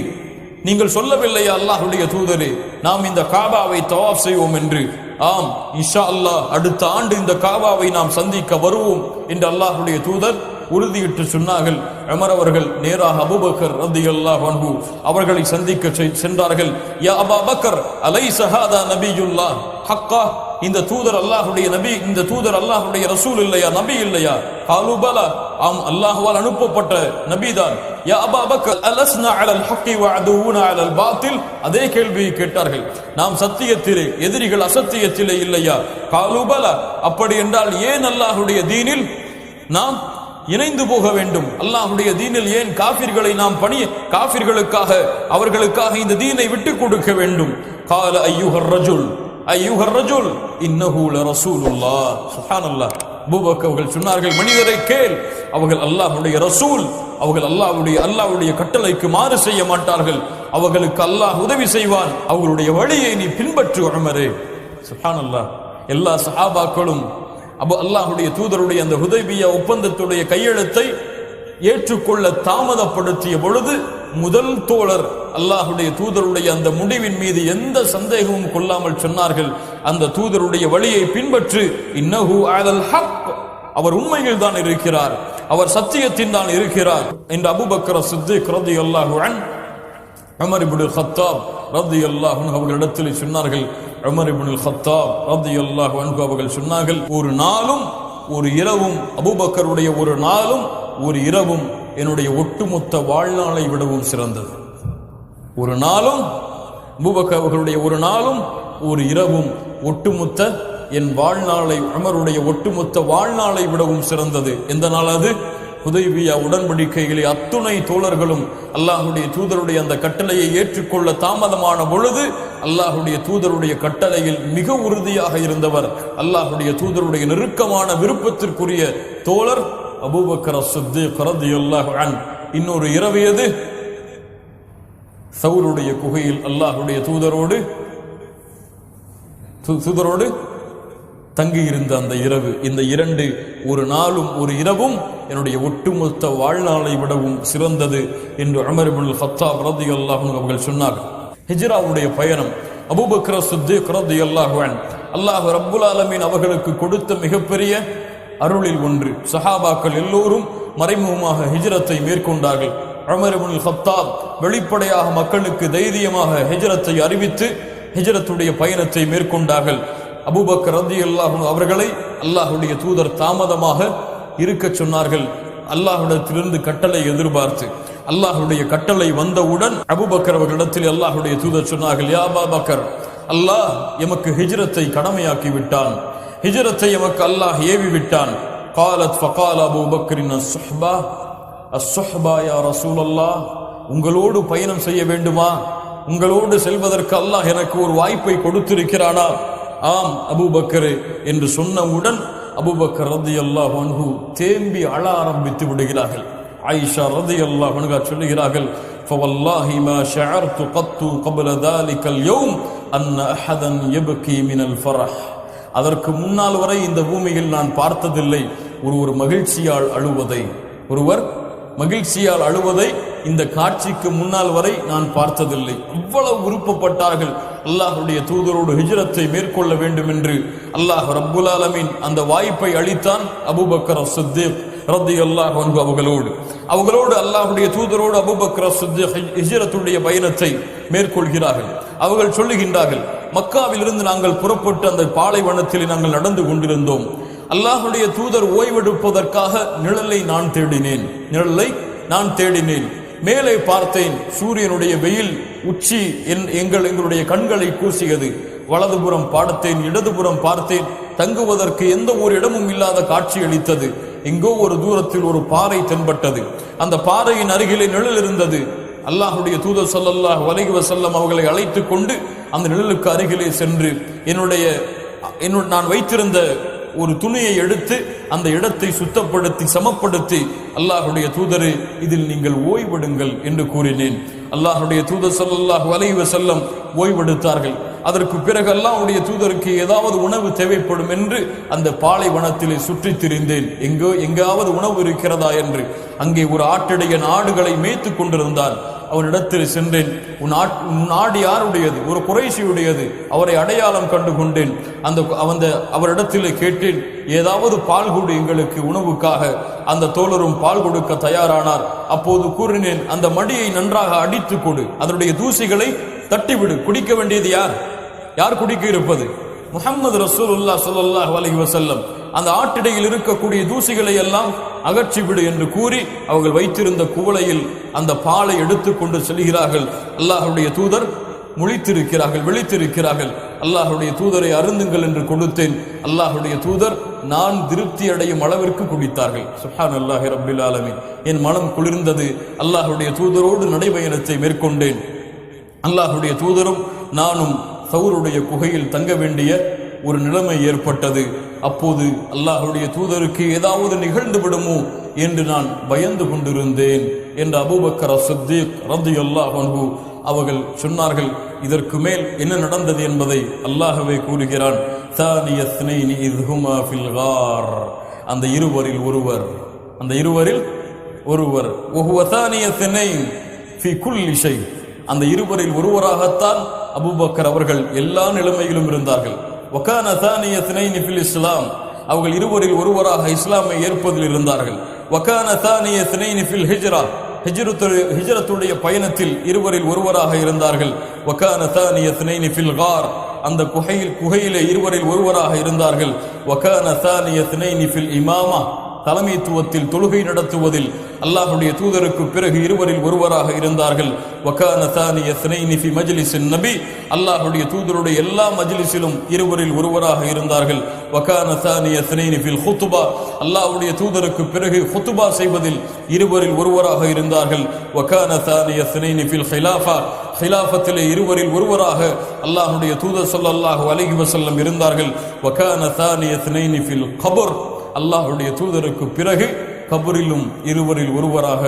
நீங்கள் சொல்லவில்லையா அல்லாஹ்வுடைய தூதரே, நாம் இந்த காபாவை தவாஃப் செய்வோம் என்று? ஆம், இன்ஷா அல்லாஹ் அடுத்த ஆண்டு இந்த காபாவை நாம் சந்திக்க வருவோம் என்று அல்லாஹ்வுடைய தூதர் உறுதியிட்டு சொன்னார்கள். உமர் அவர்கள் நேராக அபூபக்கர் ரலியல்லாஹு அன்ஹு அவர்களை சந்திக்க சென்றார்கள். யா அபா பக்கர், அலைஸ ஹாதா நபியுல்லாஹ் ஹக்கா, இந்த தூதர் அல்லாஹ்வுடைய நபி, இந்த தூதர் அல்லாஹ்வுடைய ரசூல் இல்லையா, நபி இல்லையா? காலு பலா, ஆம் அல்லாஹ்வால் அனுப்பப்பட்ட நபிதான். யா அபா பக்கர் அலஸ்னா அலல் ஹக்கி வ அதுவுனா அலல் பாத்தில், அதே கேள்வியை கேட்டார்கள். நாம் சத்தியத்திலே, எதிரிகள் அசத்தியத்திலே இல்லையா? காலு பலா, அப்படி என்றால் ஏன் அல்லாஹ்வுடைய தீனில் நாம் இணைந்து போக வேண்டும்? அல்லாஹ்வுடைய தீனில் ஏன் காஃபிர்களை நாம் காஃபிர்களுக்காக, அவர்களுக்காக இந்த தீனை விட்டுக் கொடுக்க வேண்டும்? கால ஐயுஹர் ரஜுல் இன்னஹு லரசூலுல்லாஹ். சுப்ஹானல்லாஹ். அபூபக்கர் அவர்கள் சொன்னார்கள், மனிதரை கேள், அவர்கள் அல்லாஹ்வுடைய ரசூல், அவர்கள் அல்லாஹ்வுடைய கட்டளைக்கு மாறு செய்ய மாட்டார்கள், அவர்களுக்கு அல்லாஹ் உதவி செய்வான், அவர்களுடைய வழியை நீ பின்பற்று உமரே. சுப்ஹானல்லாஹ். எல்லா சஹாபாக்களும் அல்லாஹ்வுடைய தூதருடைய அந்த ஹுதைபியா ஒப்பந்தத்துடைய கையெழுத்தை ஏற்றுக்கொள்ள தாமதப்படுத்திய பொழுது முதல் தோழர் அல்லாஹ்வுடைய தூதருடைய அந்த முடிவின் மீது எந்த சந்தேகமும் கொள்ளாமல் சொன்னார்கள், அந்த தூதருடைய வழியை பின்பற்று, இன்னஹு அலல் ஹக், அவர் உண்மையில் தான் இருக்கிறார், அவர் சத்தியத்தின் தான் இருக்கிறார் என்று அபூபக்கர் சித்திக் ரலியல்லாஹு அன்ஹு உமர் இப்னுல் கத்தாப் ரலியல்லாஹு அன்ஹு அவர்களிடத்தில் சொன்னார்கள். உமர் இப்னுல் கத்தாப் ரலியல்லாஹு அன்ஹு அவர்கள் சொன்னார்கள், ஒரு நாளும் ஒரு இரவும், அபூபக்கருடைய ஒரு நாளும் ஒரு இரவும் என்னுடைய ஒட்டுமொத்த வாழ்நாளை விடவும் சிறந்தது. ஒரு நாளும் அபூபக்கர் அவர்களுடைய ஒரு நாளும் ஒரு இரவும் ஒட்டுமொத்த என் வாழ்நாளை, உமருடைய ஒட்டுமொத்த வாழ்நாளை விடவும் சிறந்தது. எந்த நாள் அது? ஹுதைபியா உடன்படிக்கையிலே அத்துணை தோழர்களும் அல்லாஹ்வுடைய தூதருடைய அந்த கட்டளையை ஏற்றுக்கொள்ள தாமதமான பொழுது அல்லாஹ்வுடைய தூதருடைய கட்டளையில் மிக உறுதியாக இருந்தவர், அல்லாஹ்வுடைய தூதருடைய நெருக்கமான விருப்பத்திற்குரிய தோழர் அபூபக்கர் சித்திக் ரலியல்லாஹு அன்ஹு. இன்னொரு இரவு எது? சௌருடைய குகையில் அல்லாஹ்வுடைய தூதரோடு தங்கியிருந்த அந்த இரவு. இந்த இரண்டு, ஒரு நாளும் ஒரு இரவும் என்னுடைய ஒட்டுமொத்த வாழ்நாளை விடவும் சிறந்தது என்று உமர் இப்னுல் கத்தாப் ரலியல்லாஹு அன்ஹு அவர்கள் சொன்னார்கள். ஹிஜ்ராவுடைய பயணம் அபூபக்கர் சித்திக் ரலியல்லாஹு அன்ஹு அல்லாஹ் ரப்புல் ஆலமீன் அவர்களுக்கு கொடுத்த மிகப்பெரிய அருளில் ஒன்று. சஹாபாக்கள் எல்லோரும் மறைமுகமாக ஹிஜ்ரத்தை மேற்கொண்டார்கள். உமர் இப்னுல் கத்தாப் வெளிப்படையாக மக்களுக்கு தைரியமாக ஹிஜ்ரத்தை அறிவித்து ஹிஜ்ரத்துடைய பயணத்தை மேற்கொண்டார்கள். அபூபக்கர் ரலியல்லாஹு அன்ஹு அவர்களை அல்லாஹ்வுடைய தூதர் தாமதமாக இருக்க சொன்னார்கள். அல்லாஹ்விடத்திலிருந்து கட்டளை எதிர்பார்த்து அல்லாஹ்வுடைய கட்டளை வந்தவுடன் அபூபக்கர் அவர்களிடத்தில் அல்லாஹ்வுடைய தூதர் சொன்னார்கள், யா அபூபக்கர், அல்லாஹ் எமக்கு ஹிஜ்ரத்தை கடமையாக்கி விட்டான், ஹிஜ்ரத்தை எமக்கு அல்லாஹ் ஏவி விட்டான். காலத் ஃபகால அபூபக்கரின் அஸ்ஸுஹ்பா யா ரசூலல்லாஹ், உங்களோடு பயணம் செய்ய வேண்டுமா? உங்களோடு செல்வதற்கு அல்லாஹ் எனக்கு ஒரு வாய்ப்பை கொடுத்திருக்கிறானா? ஆம் அபூபக்கர் என்று சொன்னவுடன் அபூபக்கர் ரலியல்லாஹு அன்ஹு தேம்பி அழ ஆரம்பித்து விடுகிறார்கள். ஆயிஷா ரலியல்லாஹு அன்ஹா சொல்லுகிறார்கள், ஃபவல்லாஹி மா ஷஅர்து கத்து قبل ذلك اليوم ان احدا يبكي من الفرح. அதற்கு முன்னால் வரை இந்த பூமியில் நான் பார்த்ததில்லை ஒருவர் மகிழ்ச்சியால் அழுவதை இந்த காட்சிக்கு முன்னால் வரை நான் பார்த்ததில்லை. அவ்வளவு விருப்பப்பட்டார்கள் அல்லாஹ்வுடைய தூதரோடு ஹிஜ்ரத்தை மேற்கொள்ள வேண்டும் என்று. அல்லாஹ் ரப்புல் ஆலமீன் அந்த வாய்ப்பை அளித்தான். அபூபக்கர் சித்திக் ரலியல்லாஹு அன்ஹு அவர்களோடு அல்லாஹ்வுடைய தூதரோடு அபூபக்கர் சித்திக் ஹிஜ்ரத்துடைய பயணத்தை மேற்கொள்கிறார்கள். அவர்கள் சொல்லுகின்றார்கள், மக்காவிலிருந்து நாங்கள் புறப்பட்டு அந்த பாலைவனத்தில் நாங்கள் நடந்து கொண்டிருந்தோம். அல்லாஹ்வுடைய தூதர் ஓய்வெடுப்பதற்காக நிழலை நான் தேடினேன். மேலே பார்த்தேன், சூரியனுடைய வெயில் உச்சி எங்களுடைய கண்களை கூசியது. வலதுபுறம் பார்த்தேன், இடதுபுறம் பார்த்தேன், தங்குவதற்கு எந்த ஒரு இடமும் இல்லாத காட்சி அளித்தது. எங்கோ ஒரு தூரத்தில் ஒரு பாறை தென்பட்டது. அந்த பாறையின் அருகிலே நிழல் இருந்தது. அல்லாஹ்வுடைய தூதர் ஸல்லல்லாஹு அலைஹி வஸல்லம் அவர்களை அழைத்துக் கொண்டு அந்த நிழலுக்கு அருகிலே சென்று நான் வைத்திருந்த ஒரு துணியை எடுத்து அந்த இடத்தை சுத்தப்படுத்தி சமப்படுத்தி, அல்லாஹ்வுடைய தூதரே, இதில் நீங்கள் ஓய்வெடுங்கள் என்று கூறினேன். அல்லாஹ்வுடைய தூதர் ஸல்லல்லாஹு அலைஹி வஸல்லம் ஓய்வெடுத்தார்கள். அதற்கு பிறகு அல்லாஹ்வுடைய தூதருக்கு ஏதாவது உணவு தேவைப்படும் என்று அந்த பாலைவனத்திலே சுற்றித் திரிந்தேன், எங்காவது உணவு இருக்கிறதா என்று. அங்கே ஒரு ஆட்டிடையன் ஆடுகளை மேய்த்து கொண்டிருந்தான். அவனிடத்தில் சென்றேன். உன் ஆடு யாருடையது? ஒரு குறைஷியுடையது. அவரை அடையாளம் கண்டு கொண்டேன். அவரிடத்தில் கேட்டேன், ஏதாவது பால் கொடு எங்களுக்கு உணவுக்காக. அந்த தோழரும் பால் கொடுக்க தயாரானார். அப்போது கூறினேன், அந்த மடியை நன்றாக அடித்து கொடு, அதனுடைய தூசிகளை தட்டிவிடு. குடிக்க வேண்டியது யார் குடிக்க இருப்பது? முஹம்மது ரசூலுல்லாஹ் ஸல்லல்லாஹு அலைஹி வஸல்லம் அந்த ஆட்டிடையில் இருக்கக்கூடிய தூசிகளை எல்லாம் அகற்றிவிடு என்று கூறி அவர்கள் வைத்திருந்த குவளையில் அந்த பாலை எடுத்துக்கொண்டு செல்கிறார்கள். அல்லாஹ்வுடைய தூதர் முழித்திருக்கிறார்கள், விழித்திருக்கிறார்கள். அல்லாஹ்வுடைய தூதரை அருந்துங்கள் என்று கொடுத்தேன். அல்லாஹ்வுடைய தூதர் நான் திருப்தி அடையும் அளவிற்கு குடித்தார்கள். சுப்ஹானல்லாஹி ரப்பில் ஆலமீன். என் மனம் குளிர்ந்தது. அல்லாஹ்வுடைய தூதரோடு நடைபயணத்தை மேற்கொண்டேன். அல்லாஹ்வுடைய தூதரும் நானும் சௌருடைய குகையில் தங்க வேண்டிய ஒரு நிலைமை ஏற்பட்டது. அப்போது அல்லாஹ்வுடைய தூதருக்கு ஏதாவது நிகழ்ந்து விடுமோ என்று நான் பயந்து கொண்டிருந்தேன் என்று அபூபக்கர் அஸ்-சித்தீக் ரலியல்லாஹு அன்ஹு அவர்கள் சொன்னார்கள். இதற்கு மேல் என்ன நடந்தது என்பதை அல்லாஹ்வே கூறுகிறான். தானிய ஸ்னைனி இத்ஹுமா ஃபில் கார். அந்த இருவரில் ஒருவர் வஹுவ தானிய ஸ்னைன் ஃபி குல்லி ஷை. அந்த இருவரில் ஒருவராகத்தான் அபூபக்கர் அவர்கள் எல்லா நிலைமையிலும் இருந்தார்கள். வகான தானிய ஸ்னைனி ஃபில் இஸ்லாம். அவர்கள் இருவரில் ஒருவராக இஸ்லாமை ஏற்பதில் இருந்தார்கள். வகான தானிய ஸ்னைனி ஃபில் ஹிஜ்ரா. ஹிஜ்ரத்துடைய பயணத்தில் இருவரில் ஒருவராக இருந்தார்கள். வகான தானிய ஸ்னைனி ஃபில் கார். அந்த குகையிலே இருவரில் ஒருவராக இருந்தார்கள். வகான தானிய ஸ்னைனி ஃபில் இமாமா. தலைமைத்துவத்தில் தொழுகை நடத்துவதில் அல்லாஹ்வுடைய தூதருக்கு பிறகு இருவரில் ஒருவராக இருந்தார்கள். வகான தானிய ஸ்னைனி ஃபி மஜ்லிஸின் நபி. அல்லாஹ்வுடைய தூதருடைய எல்லா மஜ்லிஸிலும் இருவரில் ஒருவராக இருந்தார்கள். வகான தானிய ஸ்னைனி ஃபில் குத்பா. அல்லாஹ்வுடைய தூதருக்கு பிறகு குத்பா செய்வதில் இருவரில் ஒருவராக இருந்தார்கள். வகான தானிய ஸ்னைனி ஃபில் ஹிலாஃபா. ஹிலாஃபத்திலே இருவரில் ஒருவராக அல்லாஹ்வுடைய தூதர் ஸல்லல்லாஹு அலைஹி வஸல்லம் இருந்தார்கள். வகான தானிய ஸ்னைனி ஃபில் கபர். அல்லாஹ்வுடைய தூதருக்கு பிறகு கபரிலும் இருவரில் ஒருவராக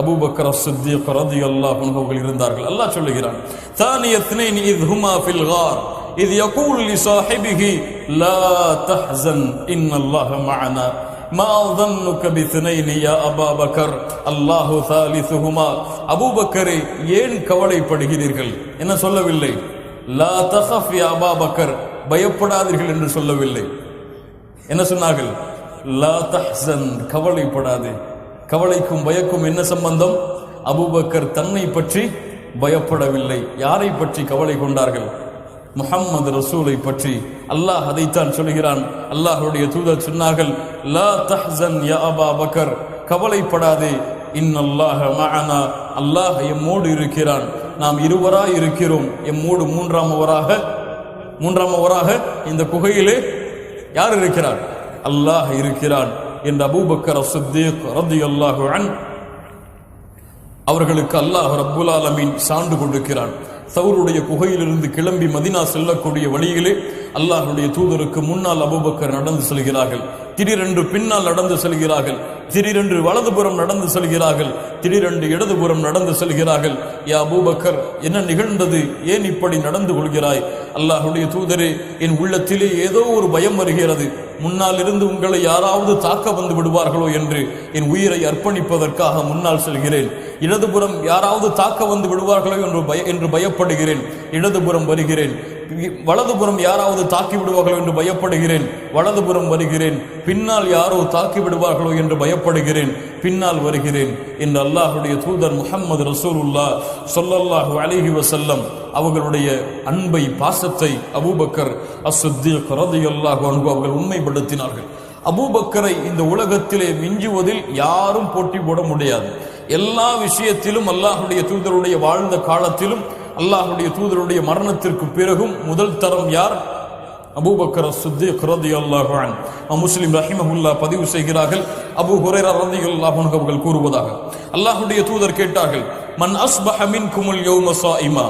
அபூபக்கர் அஸ்-சித்தீக் ரலியல்லாஹு அன்ஹு அவர்கள் இருந்தார்கள். அல்லாஹ் சொல்லுகிறான், தானிய ஸ்னைனி இத் ஹுமா ஃபில் கார் இத் யகூல் லி ஸாஹிபிஹி லா தஹ்ஸன் இன்னல்லாஹ மஅனா மா ظنك بثنين يا ابا بكر الله ثالثهما. அபூபக்கரே ஏன் கவலைப்படுகிறீர்கள்? என்ன சொல்லவில்லை? லா தഖஃப் யா அபா பக்கர், பயப்படாதீர்கள் என்று சொல்லவில்லை. என்ன சொன்னார்கள்? லா தஹ்ஸன், கவலைப்படாதே. கவலைக்கும் பயக்கும் என்ன சம்பந்தம்? அபூபக்கர் தன்னை பற்றி பயப்படவில்லை. யாரை பற்றி கவலை கொண்டார்கள்? முஹம்மது ரசூலை பற்றி. அல்லாஹ் அதைத்தான் சொல்கிறான். அல்லாஹ்வுடைய தூதர் சொன்னார்கள், லா தஹ்ஸன் யா அபா பக்கர், கவலைப்படாதே. இன்னல்லாஹ மஅனா, அல்லாஹ் எம்மோடு இருக்கிறான். நாம் இருவராய் இருக்கிறோம். எம்மோடு மூன்றாமவராக இந்த குகையிலே யார் இருக்கிறார்? அல்லாஹ் இருக்கிறான் என்று அபூபக்கர் அஸ்-சித்தீக் ரலியல்லாஹு அன்ஹு அவர்களுக்கு அல்லாஹ் ரப்புல் ஆலமீன் சான்று கொடுக்கிறான். சௌருடைய குகையிலிருந்து கிளம்பி மதீனா செல்லக்கூடிய வழியிலே அல்லாஹ்வுடைய தூதருக்கு முன்னால் அபூபக்கர் நடந்து செல்கிறார்கள். திடீரென்று பின்னால் நடந்து செல்கிறார்கள். திடீரென்று வலதுபுறம் நடந்து செல்கிறார்கள். திடீரென்று இடதுபுறம் நடந்து செல்கிறார்கள். யா அபூபக்கர், என்ன நிகழ்ந்தது? ஏன் இப்படி நடந்து கொள்கிறாய்? அல்லாஹ்வுடைய தூதரே, என் உள்ளத்திலே ஏதோ ஒரு பயம் வருகிறது. முன்னால் இருந்து உங்களை யாராவது தாக்க வந்து விடுவார்களோ என்று என் உயிரை அர்ப்பணிப்பதற்காக முன்னால் செல்கிறேன். இடதுபுறம் யாராவது தாக்க வந்து விடுவார்களோ என்று பயப்படுகிறேன். இடதுபுறம் வருகிறேன். வலதுபுறம் யாராவது தாக்கி விடுவார்களோ என்று பயப்படுகிறேன். வலதுபுறம் வருகிறேன். பின்னால் யாரோ தாக்கி விடுவார்களோ என்று பயப்படுகிறேன். பின்னால் வருகிறேன் என்று அல்லாஹ்வுடைய தூதர் முஹம்மது ரசூலுல்லாஹ் ஸல்லல்லாஹு அலைஹி வஸல்லம் அவர்களுடைய அன்பை, பாசத்தை அபூபக்கர் அஸ்-சித்தீக் ரலியல்லாஹு அன்ஹு அவர்கள் உண்மைப்படுத்தினார்கள். அபூபக்கரை இந்த உலகத்திலே மிஞ்சுவதில் யாரும் போட்டி போட முடியாது. எல்லா விஷயத்திலும் அல்லாஹ்வுடைய தூதருடைய வாழ்ந்த காலத்திலும் அல்லாஹ்வுடைய தூதருடைய மரணத்திற்கு பிறகும் முதல் தரம் யார்? அபூபக்கர் அஸ்-சித்தீக் ரலியல்லாஹு அன்ஹு. முஸ்லிம் ரஹிமஹுல்லாஹ் பதிவு செய்கிறார்கள். அபூ ஹுரைரா ரலியல்லாஹு அன்ஹு அவர்கள் கூறுவதாக, அல்லாஹ்வுடைய தூதர் கேட்டார்கள், மன் அஸ்பஹ மின்குமுல் யௌம ஸாயிமா,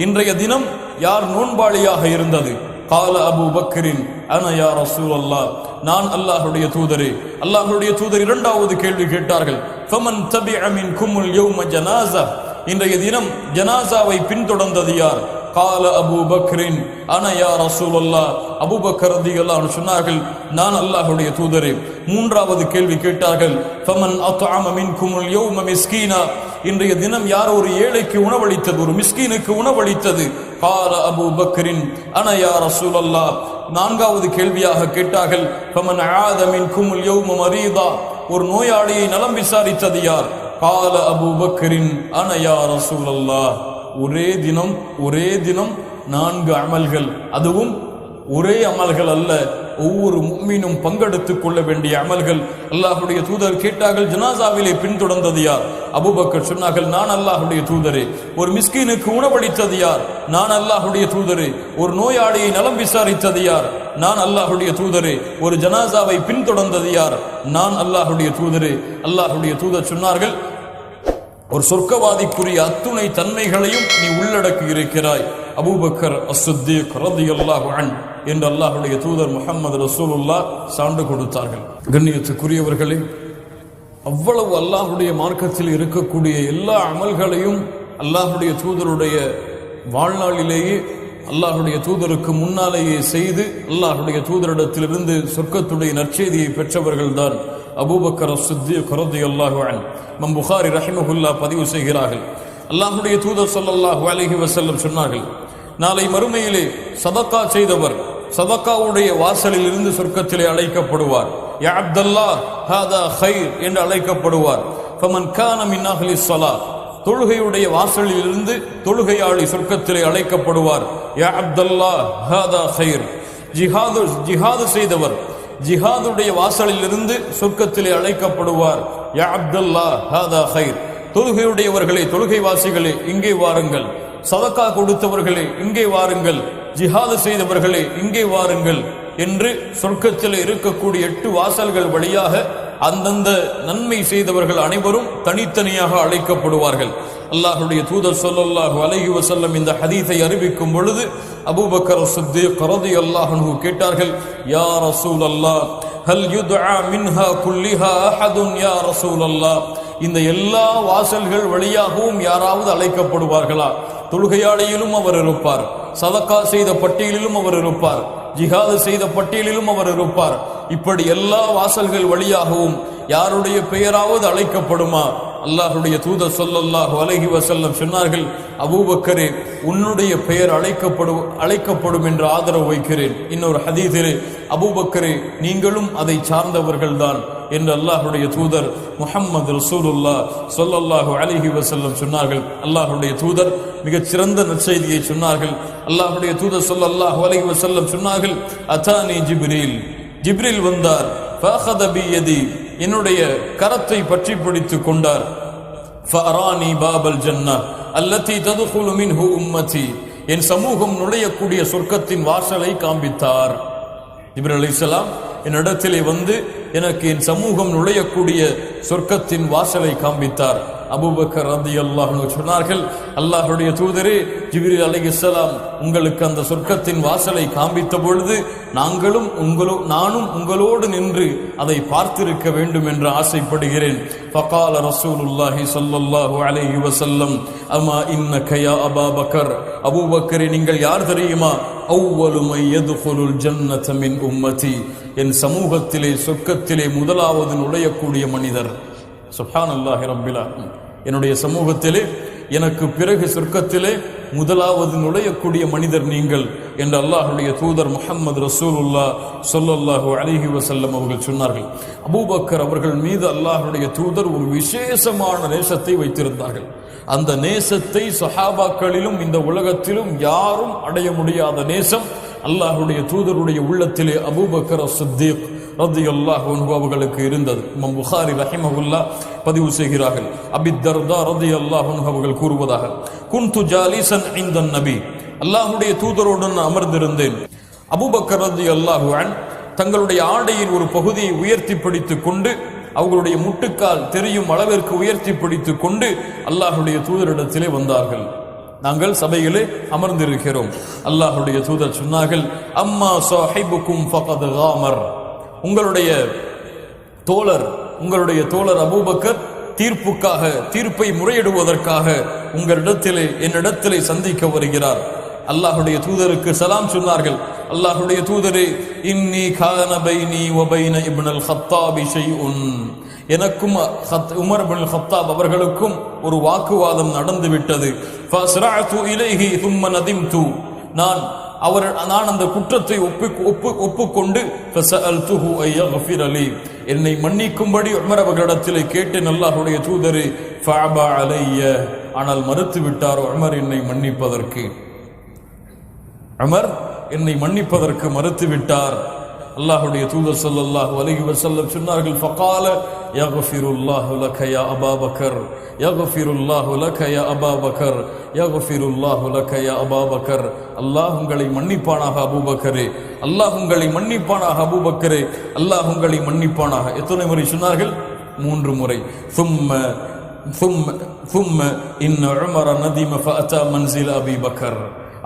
இன்றைய தினம் யார் நோன்பாளியாக இருந்தது? கால அபூ பக்கரின் அன யா ரசூலல்லாஹ், நான் அல்லாஹ்வுடைய தூதரே. அல்லாஹ்வுடைய தூதர் இரண்டாவது கேள்வி கேட்டார்கள், ஃபமன் தபிஅ மின்குமுல் யௌம ஜனாஸா, இன்றைய தினம் ஜனாசாவை பின்தொடர்ந்தது யார்? கால அபூ பக்கரின் அன யா ரசூலல்லாஹ், அபூபக்கர் ரலியல்லாஹு அன்ஹு சொன்னார்கள், நான் அல்லாஹ்வுடைய தூதரே. மூன்றாவது கேள்வி கேட்டார்கள், ஃபமன் அத்அம மின்குமுல் யௌம மிஸ்கீனா, இன்றைய தினம் யார் ஒரு ஏழைக்கு உணவளித்தது, ஒரு மிஸ்கீனுக்கு உணவளித்தது? கால அபூ பக்கரின் அன யா ரசூலல்லாஹ். நான்காவது கேள்வியாக கேட்டார்கள், ஃபமன் ஆத மின்குமுல் யௌம மரீதா, ஒரு நோயாளியை நலம் விசாரித்தது யார்? கால அபூ பக்கரின் அன யா ரசூலல்லாஹ். ஒரே தினம் 4 அமல்கள், அதுவும் ஒரே அமல்கள் அல்ல, ஒவ்வொரு முஃமினும் பங்கெடுத்துக் கொள்ள வேண்டிய அமல்கள். அல்லாஹ்வுடைய தூதர் கேட்டார்கள், ஜனாசாவிலே பின்தொடர்ந்தது யார்? அபூபக்கர் சொன்னார்கள், நான் அல்லாஹ்வுடைய தூதரே. ஒரு மிஸ்கீனுக்கு உணவளித்தது யார்? நான் அல்லாஹ்வுடைய தூதரே. ஒரு நோயாளியை நலம் விசாரித்தது யார்? நான் அல்லாஹ்வுடைய தூதரே. ஒரு ஜனாசாவை பின்தொடர்ந்தது யார்? நான் அல்லாஹ்வுடைய தூதரே. அல்லாஹ்வுடைய தூதர் சொன்னார்கள், ஒரு சொர்க்கவாதிக்குரிய அத்துணை தன்மைகளையும் நீ உள்ளடக்கி இருக்கிறாய். அபூபக்கர் அஸ்-சித்தீக் ரலியல்லாஹு அன்ஹு என்று அல்லாஹ்வுடைய தூதர் முஹம்மது ரசூலுல்லாஹ் சான்று கொடுத்தார்கள். கண்ணியத்துக்குரியவர்களே, அவ்வளவு அல்லாஹ்வுடைய மார்க்கத்தில் இருக்கக்கூடிய எல்லா அமல்களையும் அல்லாஹ்வுடைய தூதருடைய வாழ்நாளிலேயே அல்லாஹ்வுடைய தூதருக்கு முன்னாலேயே செய்து அல்லாஹ்வுடைய தூதரிடத்திலிருந்து சொர்க்கத்துடைய நற்செய்தியை பெற்றவர்கள் தான் அபூபக்கர் அஸ்-சித்தீக் ரலியல்லாஹு அன்ஹு. இமாம் புகாரி ரஹிமஹுல்லாஹ் பதிவு செய்கிறார்கள், அல்லாஹ்வுடைய தூதர் ஸல்லல்லாஹு அலைஹி வஸல்லம் சொன்னார்கள், நாளை மறுமையிலே சதக்கா செய்தவர் சதக்காவுடைய வாசலில் இருந்து சொர்க்கத்திலே அழைக்கப்படுவார். யா அப்துல்லாஹ் ஹாதா கைர் என்று அழைக்கப்படுவார். ஃபமன் கான மின் அஹ்லி ஸலாத், தொழுகையுடைய வாசலில் இருந்து தொழுகையாளி சொர்க்கத்திலே அழைக்கப்படுவார். யா அப்துல்லாஹ் ஹாதா கைர். ஜிஹாது செய்தவர் ஜிஹாதுடைய வாசலில் இருந்து சொர்க்கத்திலே அழைக்கப்படுவார். யா அப்துல்லாஹ் ஹாதா கைர். தொழுகையுடையவர்களே, தொழுகை வாசிகளே, இங்கே வாருங்கள். சதக்கா கொடுத்தவர்களே, இங்கே வாருங்கள். ஜிஹாது செய்தவர்களே, இங்கே வாருங்கள் என்று சொர்க்கத்தில் இருக்கக்கூடிய 8 வாசல்கள் வழியாக அந்தந்த நன்மை செய்தவர்கள் அனைவரும் தனித்தனியாக அழைக்கப்படுவார்கள். அல்லாஹ்வுடைய தூதர் ஸல்லல்லாஹு அலைஹி வஸல்லம் இந்த ஹதீஸை அறிவிக்கும் பொழுது அபூபக்கர் அஸ்-சித்தீக் ரலியல்லாஹு அன்ஹு கேட்டார்கள், யா ரசூலல்லாஹ் ஹல் யுத்ஆ மின்ஹா குல்லிஹா அஹதுன் யா ரசூலல்லாஹ், இந்த எல்லா வாசல்கள் வழியாகவும் யாராவது அழைக்கப்படுவார்களா? தொழுகையாளியிலும் அவர் இருப்பார், சதக்கா செய்த பட்டியலிலும் அவர் இருப்பார், ஜிஹாது செய்த பட்டியலிலும் அவர் இருப்பார். இப்படி எல்லா வாசல்கள் வழியாகவும் யாருடைய பெயராவது அழைக்கப்படுமா? அல்லாஹ்வுடைய தூதர் ஸல்லல்லாஹு அலைஹி வஸல்லம் சொன்னார்கள், அபூபக்கரே, உன்னுடைய பெயர் அழைக்கப்படும் என்று ஆதரவு வைக்கிறேன். இன்னொரு ஹதீஸிலே, அபூபக்கரே, நீங்களும் அதை சார்ந்தவர்கள் தான் என்று அல்லாஹ்வுடைய தூதர் முஹம்மது ரசூலுல்லாஹ் ஸல்லல்லாஹு அலைஹி வஸல்லம் சொன்னார்கள். அல்லாஹ்வுடைய தூதர் மிகச் சிறந்த நற்செய்தியை சொன்னார்கள். அல்லாஹ்வுடைய தூதர் ஸல்லல்லாஹு அலைஹி வஸல்லம் சொன்னார்கள், அதானி ஜிப்ரீல், ஜிப்ரீல் வந்தார். ஃபஅഖத பியதி, என்னுடைய கரத்தை பற்றி பிடித்துக் கொண்டார். ஃபஅரானி பாபல் ஜன்னah அல்லதி ததுகுலு மின்ஹு உம்மதி, என் சமூகம் நுழையக்கூடிய சொர்க்கத்தின் வாசலை காண்பித்தார். ஜிப்ரீல் அலைஹிஸ்ஸலாம் என்னிடத்திலே வந்து எனக்கு என் சமூகம் நுழையக்கூடிய சொர்க்கத்தின் வாசலை காண்பித்தார். அபூபக்கர் ரலியல்லாஹு அன்ஹு சொன்னார்கள், அல்லாஹ்வுடைய தூதரே, ஜிப்ரீல் அலைஹிஸ்ஸலாம் உங்களுக்கு அந்த சொர்க்கத்தின் வாசலை காண்பித்த பொழுது நானும் உங்களோடு நின்று அதை பார்த்திருக்க வேண்டும் என்று ஆசைப்படுகிறேன். ஃபகால ரசூலுல்லாஹி ஸல்லல்லாஹு அலைஹி வஸல்லம், அமா இன்னக யா அபூபக்கர், அபூபக்கரே, நீங்கள் யார் தெரியுமா? அவ்வலு மை யதுகுலுல் ஜன்னத மின் உம்மதி, என் சமூகத்திலே சொர்க்கத்திலே முதலாவது நுழையக்கூடிய மனிதர். சுப்ஹானல்லாஹி ரப்பில் ஆலமீன். என்னுடைய சமூகத்திலே எனக்கு பிறகு சொர்க்கத்திலே முதலாவது நுழையக்கூடிய மனிதர் நீங்கள் என்று அல்லாஹ்வுடைய தூதர் முஹம்மது ரசூலுல்லாஹ் ஸல்லல்லாஹு அலைஹி வஸல்லம் அவர்கள் சொன்னார்கள். அபூபக்கர் அவர்கள் மீது அல்லாஹ்வுடைய தூதர் ஒரு விசேஷமான நேசத்தை வைத்திருந்தார்கள். அந்த நேசத்தை சஹாபாக்களிலும் இந்த உலகத்திலும் யாரும் அடைய முடியாத நேசம் அல்லாஹ்வுடைய தூதருடைய உள்ளத்திலே அபூபக்கர் அஸ்-சித்தீக் ரலியல்லாஹு அன்ஹு அவர்களுக்கு இருந்தது. இமாம் புகாரி ரஹிமஹுல்லாஹ் பதிவு செய்கிறார்கள், அபி தர்தா ரலியல்லாஹு அன்ஹு அவர்கள் கூறுவதாக, குன்து ஜாலிசன் இன்தன் நபி, அல்லாஹ்வுடைய தூதரோடு நான் அமர்ந்திருந்தேன். அபூபக்கர் ரலியல்லாஹு அன்ஹு தங்களுடைய ஆடையின் ஒரு பகுதியை உயர்த்தி பிடித்துக் கொண்டு, அவர்களுடைய முட்டுக்கால் தெரியும் அளவிற்கு உயர்த்தி பிடித்துக் கொண்டு அல்லாஹ்வுடைய தூதரிடத்திலே வந்தார்கள். நாங்கள் சபையிலே அமர்ந்திருக்கிறோம். அல்லாஹ்வுடைய தூதர் சொன்னார்கள், அம்மா ஸாஹிபுக்கும் ஃபகத் காமர், உங்களுடைய தோழர் அபூபக்கர் தீர்ப்பை முறையிடுவதற்காக என்னிடத்திலே சந்திக்க வருகிறார். அல்லாஹ்வுடைய தூதருக்கு சலாம் சொன்னார்கள். அல்லாஹ்வுடைய தூதரே, இன்னி கான பைனி வ பைன இப்னுல் ஹத்தாபி ஷைஉன், எனக்கும் உமர் இப்னுல் ஹத்தாப் அவர்களுக்கும் ஒரு வாக்குவாதம் நடந்து விட்டது. ஃபஸ்ரஅது இலைஹி ثم நதிம்து, நான் அந்த குற்றத்தை ஒப்புக்கொண்டு ஃபஸஅல்துஹு அய்யக்ஃபிர லி, என்னை மன்னிக்கும்படி உமர் அவர்களிடத்திலே கேட்டேன். அல்லாஹ்வுடைய தூதரே, ஃபஅபா அலைய, ஆனால் மறுத்து விட்டார் உமர் என்னை மன்னிப்பதற்கு. உமர் என்னை மன்னிப்பதற்கு மறுத்துவிட்டார். அல்லாஹ்வுடைய தூதர் ஸல்லல்லாஹு அலைஹி வஸல்லம் சொன்னார்கள், ஃபகால யக்ஃபிருல்லாஹு லக யா அபா பக்கர், யக்ஃபிருல்லாஹு லக யா அபா பக்கர், யக்ஃபிருல்லாஹு லக யா அபா பக்கர். அல்லாஹ் உங்களை மன்னிப்பானாக அபூபக்கரே, அல்லாஹ் உங்களை மன்னிப்பானாக அபூபக்கரே, அல்லாஹ் உங்களை மன்னிப்பானாக. எத்தனை முறை சொன்னார்கள்? 3 முறை. ثم إن عمر ندم فأتى منزل أبي بكر.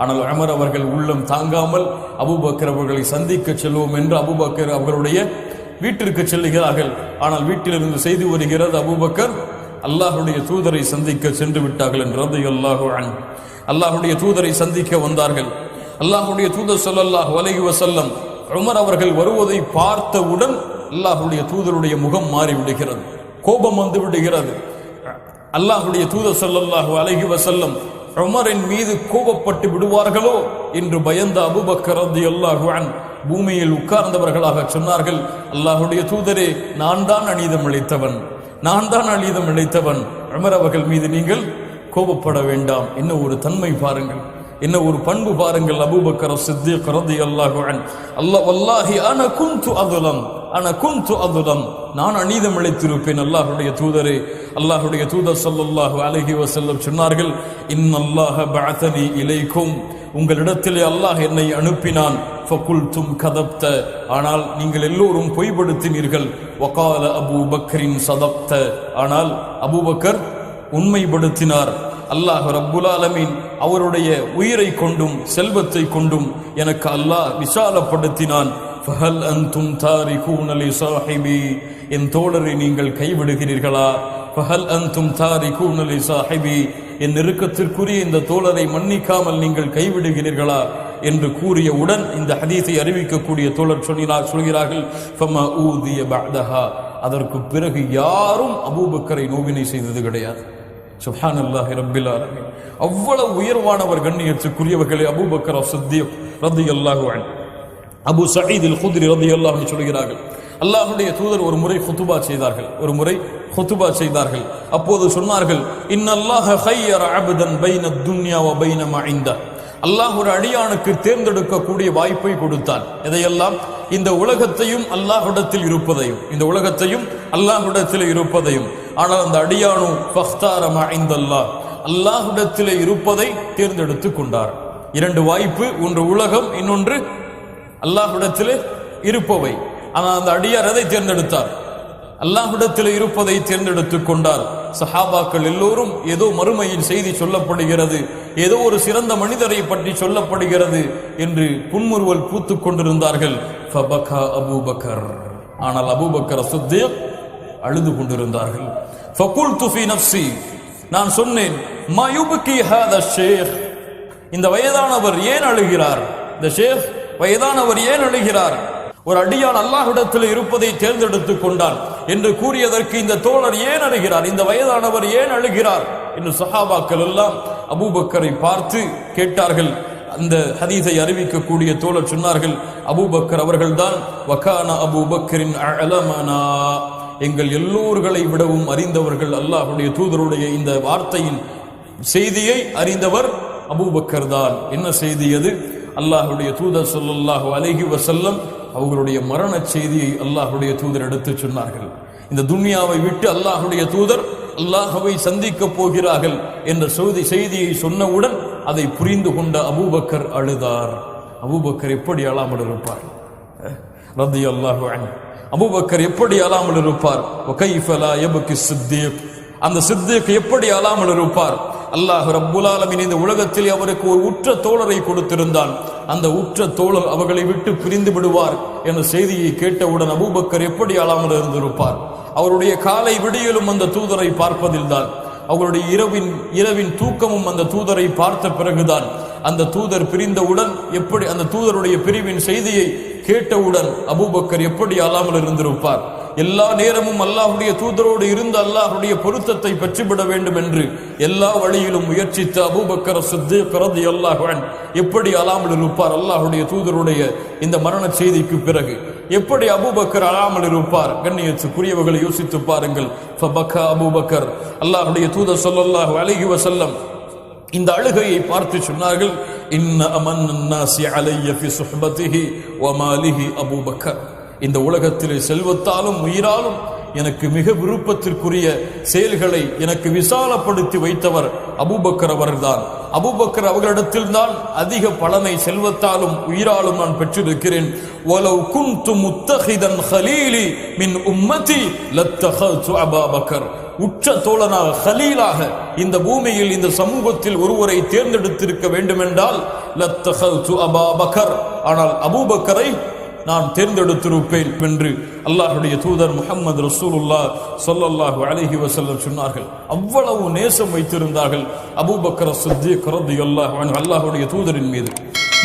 ஆனால் உமர் அவர்கள் உள்ளம் தாங்காமல் அபூபக்கர் அவர்களை சந்திக்க செல்வோம் என்று அபூபக்கர் அவர்களுடைய வீட்டிற்கு செல்லுகிறார்கள். ஆனால் வீட்டிலிருந்து செய்தி வருகிறது, அபூபக்கர் அல்லாஹ்வுடைய தூதரை சந்திக்க சென்று விட்டார்கள் என்று. ரலியல்லாஹு அன்ஹு அல்லாஹ்வுடைய தூதரை சந்திக்க வந்தார்கள். அல்லாஹ்வுடைய தூதர் ஸல்லல்லாஹு அலைஹி வஸல்லம் உமர் அவர்கள் வருவதை பார்த்தவுடன் அல்லாஹ்வுடைய தூதருடைய முகம் மாறி விடுகிறது, கோபம் வந்து விடுகிறது. அல்லாஹ்வுடைய தூதர் ஸல்லல்லாஹு அலைஹி வஸல்லம் உமரின் மீது கோபப்பட்டு விடுவார்களோ என்று பயந்த அபூபக்கர் ரலியல்லாஹு அன்ஹு பூமியில் உட்கார்ந்தவர்களாக சொன்னார்கள், அல்லாஹ்வுடைய தூதரே, நான் தான் அநீதம் இழைத்தவன், நான் தான் அநீதம் இழைத்தவன். உமர் அவர்கள் மீது நீங்கள் கோபப்பட வேண்டாம். என்ன ஒரு தன்மை பாருங்கள், என்ன ஒரு பண்பு பாருங்கள். அபூபக்கர் சித்திக் ரலியல்லாஹு அன்ஹு, அல்லாஹ் வல்லாஹி அன குன்து அதுலம், நான் அநீதம் இழைத்திருப்பேன் அல்லாஹ்வுடைய தூதரே. அல்லாஹ்வுடைய தூதர் ஸல்லல்லாஹு அலைஹி வஸல்லம் சொன்னார்கள், இன்னல்லாஹ பஅதனி இலைக்கும், உங்களிடத்திலே அல்லாஹ் என்னை அனுப்பினான். ஃபகுல்தும் கதப்த, ஆனால் நீங்கள் எல்லோரும் பொய்படுத்தினீர்கள். வகால அபூபக்கரின் சதப்த, ஆனால் அபூபக்கர் உண்மைப்படுத்தினார். அல்லாஹ் ரப்புல் ஆலமீன் அவருடைய உயிரை கொண்டும் செல்வத்தை கொண்டும் எனக்கு அல்லாஹ் விசாலப்படுத்தினான். ஃபஹல் அன்தும் தாரிகூன லிசாஹிபி, என் தோழரை நீங்கள் கைவிடுகிறீர்களா? ஃபஹல் அன்தும் தாரிகூன லிசாஹிபி, என் நெருக்கத்திற்குரிய இந்த தோழரை மன்னிக்காமல் நீங்கள் கைவிடுகிறீர்களா என்று கூறியவுடன் இந்த ஹதீஸை அறிவிக்கக்கூடிய தோழர் சொல்கிறார்கள், ஃபமா ஊதிய பஅதஹா, அதற்கு பிறகு யாரும் அபூபக்கரை நோவினை செய்தது கிடையாது. சுப்ஹானல்லாஹி ரப்பில் ஆலமீன். அவ்வளவு உயர்வானவர், கண்ணியத்துக்குரியவர்களே அபூபக்கர் சித்திக் ரலியல்லாஹு அன்ஹு. அபு சயீத் அல் குத்ரி ரலியல்லாஹு அன்ஹு சொல்கிறார்கள், அல்லாஹ்வுடைய தூதர் ஒரு முறை குதுபா செய்தார்கள். அப்போது சொன்னார்கள், இன்னல்லாஹ ഖയ്யர அப்தன் பைன துன்யா வ பைன மா இன்தா, அல்லாஹ் ஒரு அடியானுக்கு தேர்ந்தெடுக்கக்கூடிய வாய்ப்பை கொடுத்தான். எதையெல்லாம்? இந்த உலகத்தையும் அல்லாஹ்விடத்தில் இருப்பதையும், இந்த உலகத்தையும் அல்லாஹ்விடத்தில் இருப்பதையும். ஆனால் அந்த அடியானு ஃபக்தார மா இன்தல்லாஹ், அல்லாஹ்விடத்தில் இருப்பதை தேர்ந்தெடுத்து கொண்டார். 2 வாய்ப்பு, ஒன்று உலகம், இன்னொன்று அல்லாஹ்விடத்தில் இருப்பவை. ஆனால் அந்த அடியார் எதை தேர்ந்தெடுத்தார்? அல்லாஹ்விடத்தில் இருப்பதை தேர்ந்தெடுத்துக் கொண்டார். சஹாபாக்கள் எல்லோரும் ஏதோ மறுமையின் செய்தி சொல்லப்படுகிறது, ஏதோ ஒரு சிறந்த மனிதரை பற்றி சொல்லப்படுகிறது என்று புன்முறுவல் பூத்துக் கொண்டிருந்தார்கள். ஃபபகா அபூபக்கர், ஆனால் அபூபக்கர் சித்திக் அழுது கொண்டிருந்தார்கள். ஃபகுல்து ஃபீ நஃப்ஸி, நான் சொன்னேன், மா யுப்கி ஹாதா ஷேக், இந்த வயதானவர் ஏன் அழுகிறார்? இந்த ஷேக் வயதானவர் ஏன் அழுகிறார்? ஒரு அடியான் அல்லாஹ்விடத்தில் இருப்பதை தேர்ந்தெடுத்துக் கொண்டான் என்று கூறியதற்கு இந்த தோழர் ஏன் அழுகிறார், இந்த வயதானவர் ஏன் அழுகிறார் என்று சஹாபாக்கள் எல்லாம் அபூபக்கரை பார்த்து கேட்டார்கள். அந்த ஹதீஸை அறிவிக்கக்கூடிய தோழர் சொன்னார்கள், அபூபக்கர் அவர்கள்தான் வகான அபூபக்கரின் அலமனா, எங்கள் எல்லோர்களை விடவும் அறிந்தவர்கள், அல்லாஹ்வுடைய தூதருடைய இந்த வார்த்தையின் செய்தியை அறிந்தவர் அபூபக்கர் தான். என்ன செய்தி அது? அல்லாஹ்வுடைய தூதர் ஸல்லல்லாஹு அலைஹி வஸல்லம் அவர்களுடைய மரண செய்தியை அல்லாஹ்வுடைய தூதர் எடுத்து சொன்னார்கள். இந்த துன்யாவை விட்டு அல்லாஹ்வுடைய தூதர் அல்லாஹ்வை சந்திக்க போகிறார்கள் என்ற செய்தியை சொன்னவுடன் அதை புரிந்து கொண்ட அபூபக்கர் அழுதார். அபூபக்கர் எப்படி அழாமல் இருப்பார்? ரலியல்லாஹு அன்ஹு. அபூபக்கர் எப்படி அழாமல் இருப்பார்? வகைஃப லா யப்கி சித்தீக், அந்த சித்திக் எப்படி அழாமல் இருப்பார்? அல்லாஹ் ரப்புல் ஆலமீன் இந்த உலகத்தில் அவருக்கு ஒரு உற்ற தோழரை கொடுத்திருந்தான். அந்த உற்ற தோழர் அவர்களை விட்டு பிரிந்து விடுவார் என்ற செய்தியை கேட்டவுடன் அபூபக்கர் எப்படி அழாமல் இருந்திருப்பார்? அவருடைய காலை விடியலும் அந்த தூதரை பார்ப்பதில்தான், அவருடைய இரவின் தூக்கமும் அந்த தூதரை பார்த்த பிறகுதான். அந்த தூதர் பிரிந்தவுடன் எப்படி, அந்த தூதருடைய பிரிவின் செய்தியை கேட்டவுடன் அபூபக்கர் எப்படி அழாமல் இருந்திருப்பார்? எல்லா நேரமும் அல்லாஹ்வுடைய தூதரோடு இருந்து அல்லாஹ்வுடைய பொருத்தத்தை பெற்றுவிட வேண்டும் என்று எல்லா வழியிலும் முயற்சித்த அபூபக்கர் சித்திக் ரலியல்லாஹு அன்ஹு எப்படி அழாமல் இருப்பார்? அல்லாஹ்வுடைய தூதருடைய இந்த மரண செய்திக்கு பிறகு எப்படி அபூபக்கர் அழாமல் இருப்பார்? கண்ணியத்துக்குரியவர்களை யோசித்து பாருங்கள். ஃபபகா அபூபக்கர், அல்லாஹ்வுடைய தூதர் ஸல்லல்லாஹு அலைஹி வஸல்லம் இந்த அழுகையை பார்த்து சொன்னார்கள், இன்ன அமன்னன் நாஸி அலைய ஃபி சுஹ்பதிஹி வ மாலிஹி அபூபக்கர். இந்த உலகத்திலே செல்வத்தாலும் உயிராலும் எனக்கு மிக விருப்பத்திற்குரிய செயல்களை எனக்கு விசாலப்படுத்தி வைத்தவர் அபூபக்கர் அவர்கள்தான். அபூபக்கர் அவர்களிடத்தில் தான் அதிக பலனை செல்வத்தாலும் உயிராலும் நான் பெற்றிருக்கிறேன். வலவ் குன்து முத்தஹிதன் ஹலீலி மின் உம்மதி லத்தஹது அபூபக்கர். உற்ற தோழனாக ஹலீலாக இந்த பூமியில் இந்த சமூகத்தில் ஒருவரை தேர்ந்தெடுத்திருக்க வேண்டுமென்றால் லத்தஹது அபூபக்கர், ஆனால் அபூபக்கரை நான் தேர்ந்தெடுத்திருப்பேன் என்று அல்லாஹ்வுடைய தூதர் முஹம்மது ரசூலுல்லாஹ் ஸல்லல்லாஹு அலைஹி வஸல்லம் சொன்னார்கள். அவ்வளவு நேசம் வைத்திருந்தார்கள் அபூபக்கர் ஸித்தீக் ரலியல்லாஹு அன்ஹு அல்லாஹ்வுடைய தூதரின் மீது.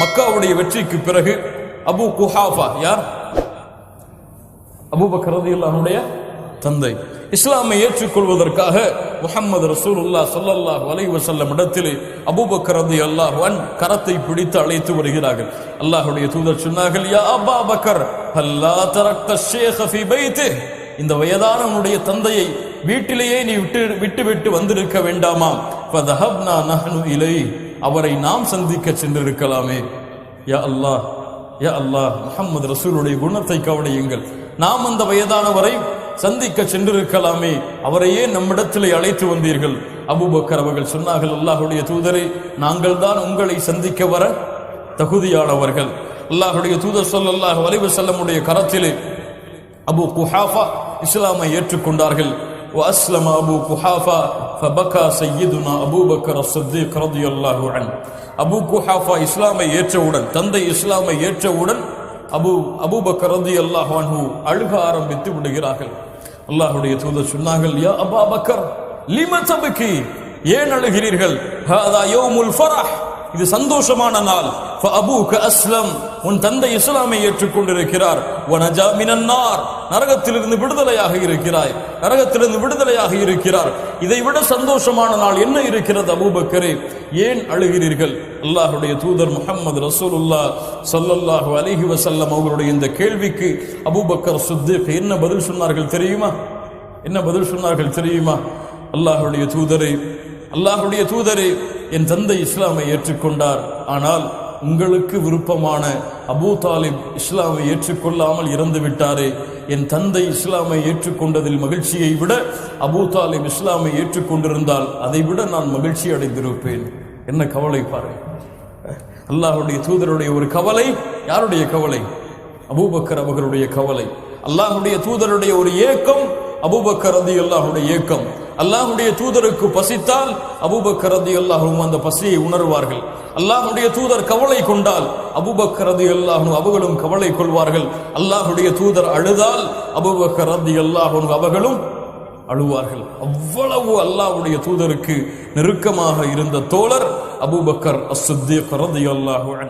மக்காவுடைய வெற்றிக்கு பிறகு அபூ குஹாஃபா, யார்? அபூபக்கர் ரலியல்லாஹு அன்ஹுடைய தந்தை, இஸ்லாமை ஏற்றுக்கொள்வதற்காக முஹம்மது ரசூலுல்லாஹ் ஸல்லல்லாஹு அலைஹி வஸல்லம் இடத்திலே அபூபக்கர் ரலியல்லாஹு அன்ஹு கரத்தை பிடித்து அழைத்து வருகிறார்கள். அல்லாஹ்வுடைய தூதர் சொன்னார்கள், யா அபூபக்கர் ஹல்லா தரக்த ஷேഖ ஃபீ பைத்திஹ். இந்த வயதானவனுடைய தந்தையை வீட்டிலேயே நீ விட்டு வந்திருக்க வேண்டாமா? ஃபதஹப்னா நஹ்னு இலைஹி. அவரை நாம் சந்திக்க சென்றிருக்கலாமே. யா அல்லாஹ், யா அல்லாஹ், முஹம்மது ரசூலுடைய குணத்தை கவனியுங்கள். நாம் அந்த வயதானவரை சந்திக்க சென்றிருக்கலாமே, அவரையே நம்மிடத்திலே அழைத்து வந்தீர்கள். அபூபக்கர் அவர்கள் சொன்னார்கள், அல்லாஹ்வுடைய தூதரே, நாங்கள் தான் உங்களை சந்திக்க வர தகுதியானவர்கள். அல்லாஹ்வுடைய தூதர் ஸல்லல்லாஹு அலைஹி வஸல்லமுடைய கரத்திலே அபூ குஹாஃபா இஸ்லாமை ஏற்றுக்கொண்டார்கள். وأسلم أبو قحافة فبكى سيدنا أبو بكر الصديق رضي الله عنه. அபூ குஹாஃபா இஸ்லாமை ஏற்றவுடன், தந்தை இஸ்லாமை ஏற்றவுடன் அபூபக்கர் ரலியல்லாஹு அன்ஹு அழுக ஆரம்பித்து விடுகிறார்கள். அல்லாஹ்வுடைய தூதர் சொன்னார்கள், யா அபூபக்கர் லிம தபகி, ஏன் அழுகிறீர்கள்? ஹாதா யௌமுல் ஃபரஹ், இது சந்தோஷமான நாள். ஃபஅபூக அஸ்லம், உன் தந்தை இஸ்லாமை ஏற்றுக்கொண்டிருக்கிறார். வனஜா மினன் நார், நரகத்திலிருந்து விடுதலையாக இருக்கிறாய், நரகத்திலிருந்து விடுதலையாக இருக்கிறார். இதைவிட சந்தோஷமான நாள் என்ன இருக்கிறது அபூபக்கரே? ஏன் அழுகிறீர்கள்? அல்லாஹ்வுடைய தூதர் முஹம்மது ரசூலுல்லாஹ் ஸல்லல்லாஹு அலைஹி வஸல்லம் அவர்களுடைய இந்த கேள்விக்கு அபூபக்கர் ஸித்தீக் என்ன பதில் சொன்னார்கள் தெரியுமா? என்ன பதில் சொன்னார்கள் தெரியுமா? அல்லாஹ்வுடைய தூதரே, அல்லாஹ்வுடைய தூதரே, என் தந்தை இஸ்லாமை ஏற்றுக்கொண்டார், ஆனால் உங்களுக்கு விருப்பமான அபூ தாலிப் இஸ்லாமை ஏற்றுக்கொள்ளாமல் இறந்து விட்டாரே. என் தந்தை இஸ்லாமை ஏற்றுக்கொண்டதில் மகிழ்ச்சியை விட அபூ தாலிப் இஸ்லாமை ஏற்றுக்கொண்டிருந்தால் அதை விட நான் மகிழ்ச்சி அடைந்திருப்பேன். என்ன கவலை பாருங்கள். அல்லாஹ்வுடைய தூதருடைய ஒரு கவலை. யாருடைய கவலை? அபூபக்கர் அவர்களுடைய கவலை. அல்லாஹ்வுடைய தூதருடைய ஒரு ஏக்கம், அபூபக்கர் ரலியல்லாஹுடைய ஏக்கம். அல்லாஹ்வுடைய தூதருக்கு பசித்தால் அபூபக்கர் ரலியல்லாஹு அந்த பசியை உணர்வார்கள். அல்லாஹ்வுடைய தூதர் கவலை கொண்டால் அபூபக்கர் ரலியல்லாஹு அவர்களும் கவலை கொள்வார்கள். அல்லாஹ்வுடைய தூதர் அழுதால் அபூபக்கர் ரலியல்லாஹு அவர்களும் அழுவார்கள். அவ்வளவு அல்லாஹ்வுடைய தூதருக்கு நெருக்கமாக இருந்த தோழர் அபூபக்கர் அஸ்-சித்தீக் ரலியல்லாஹு அன்ஹு.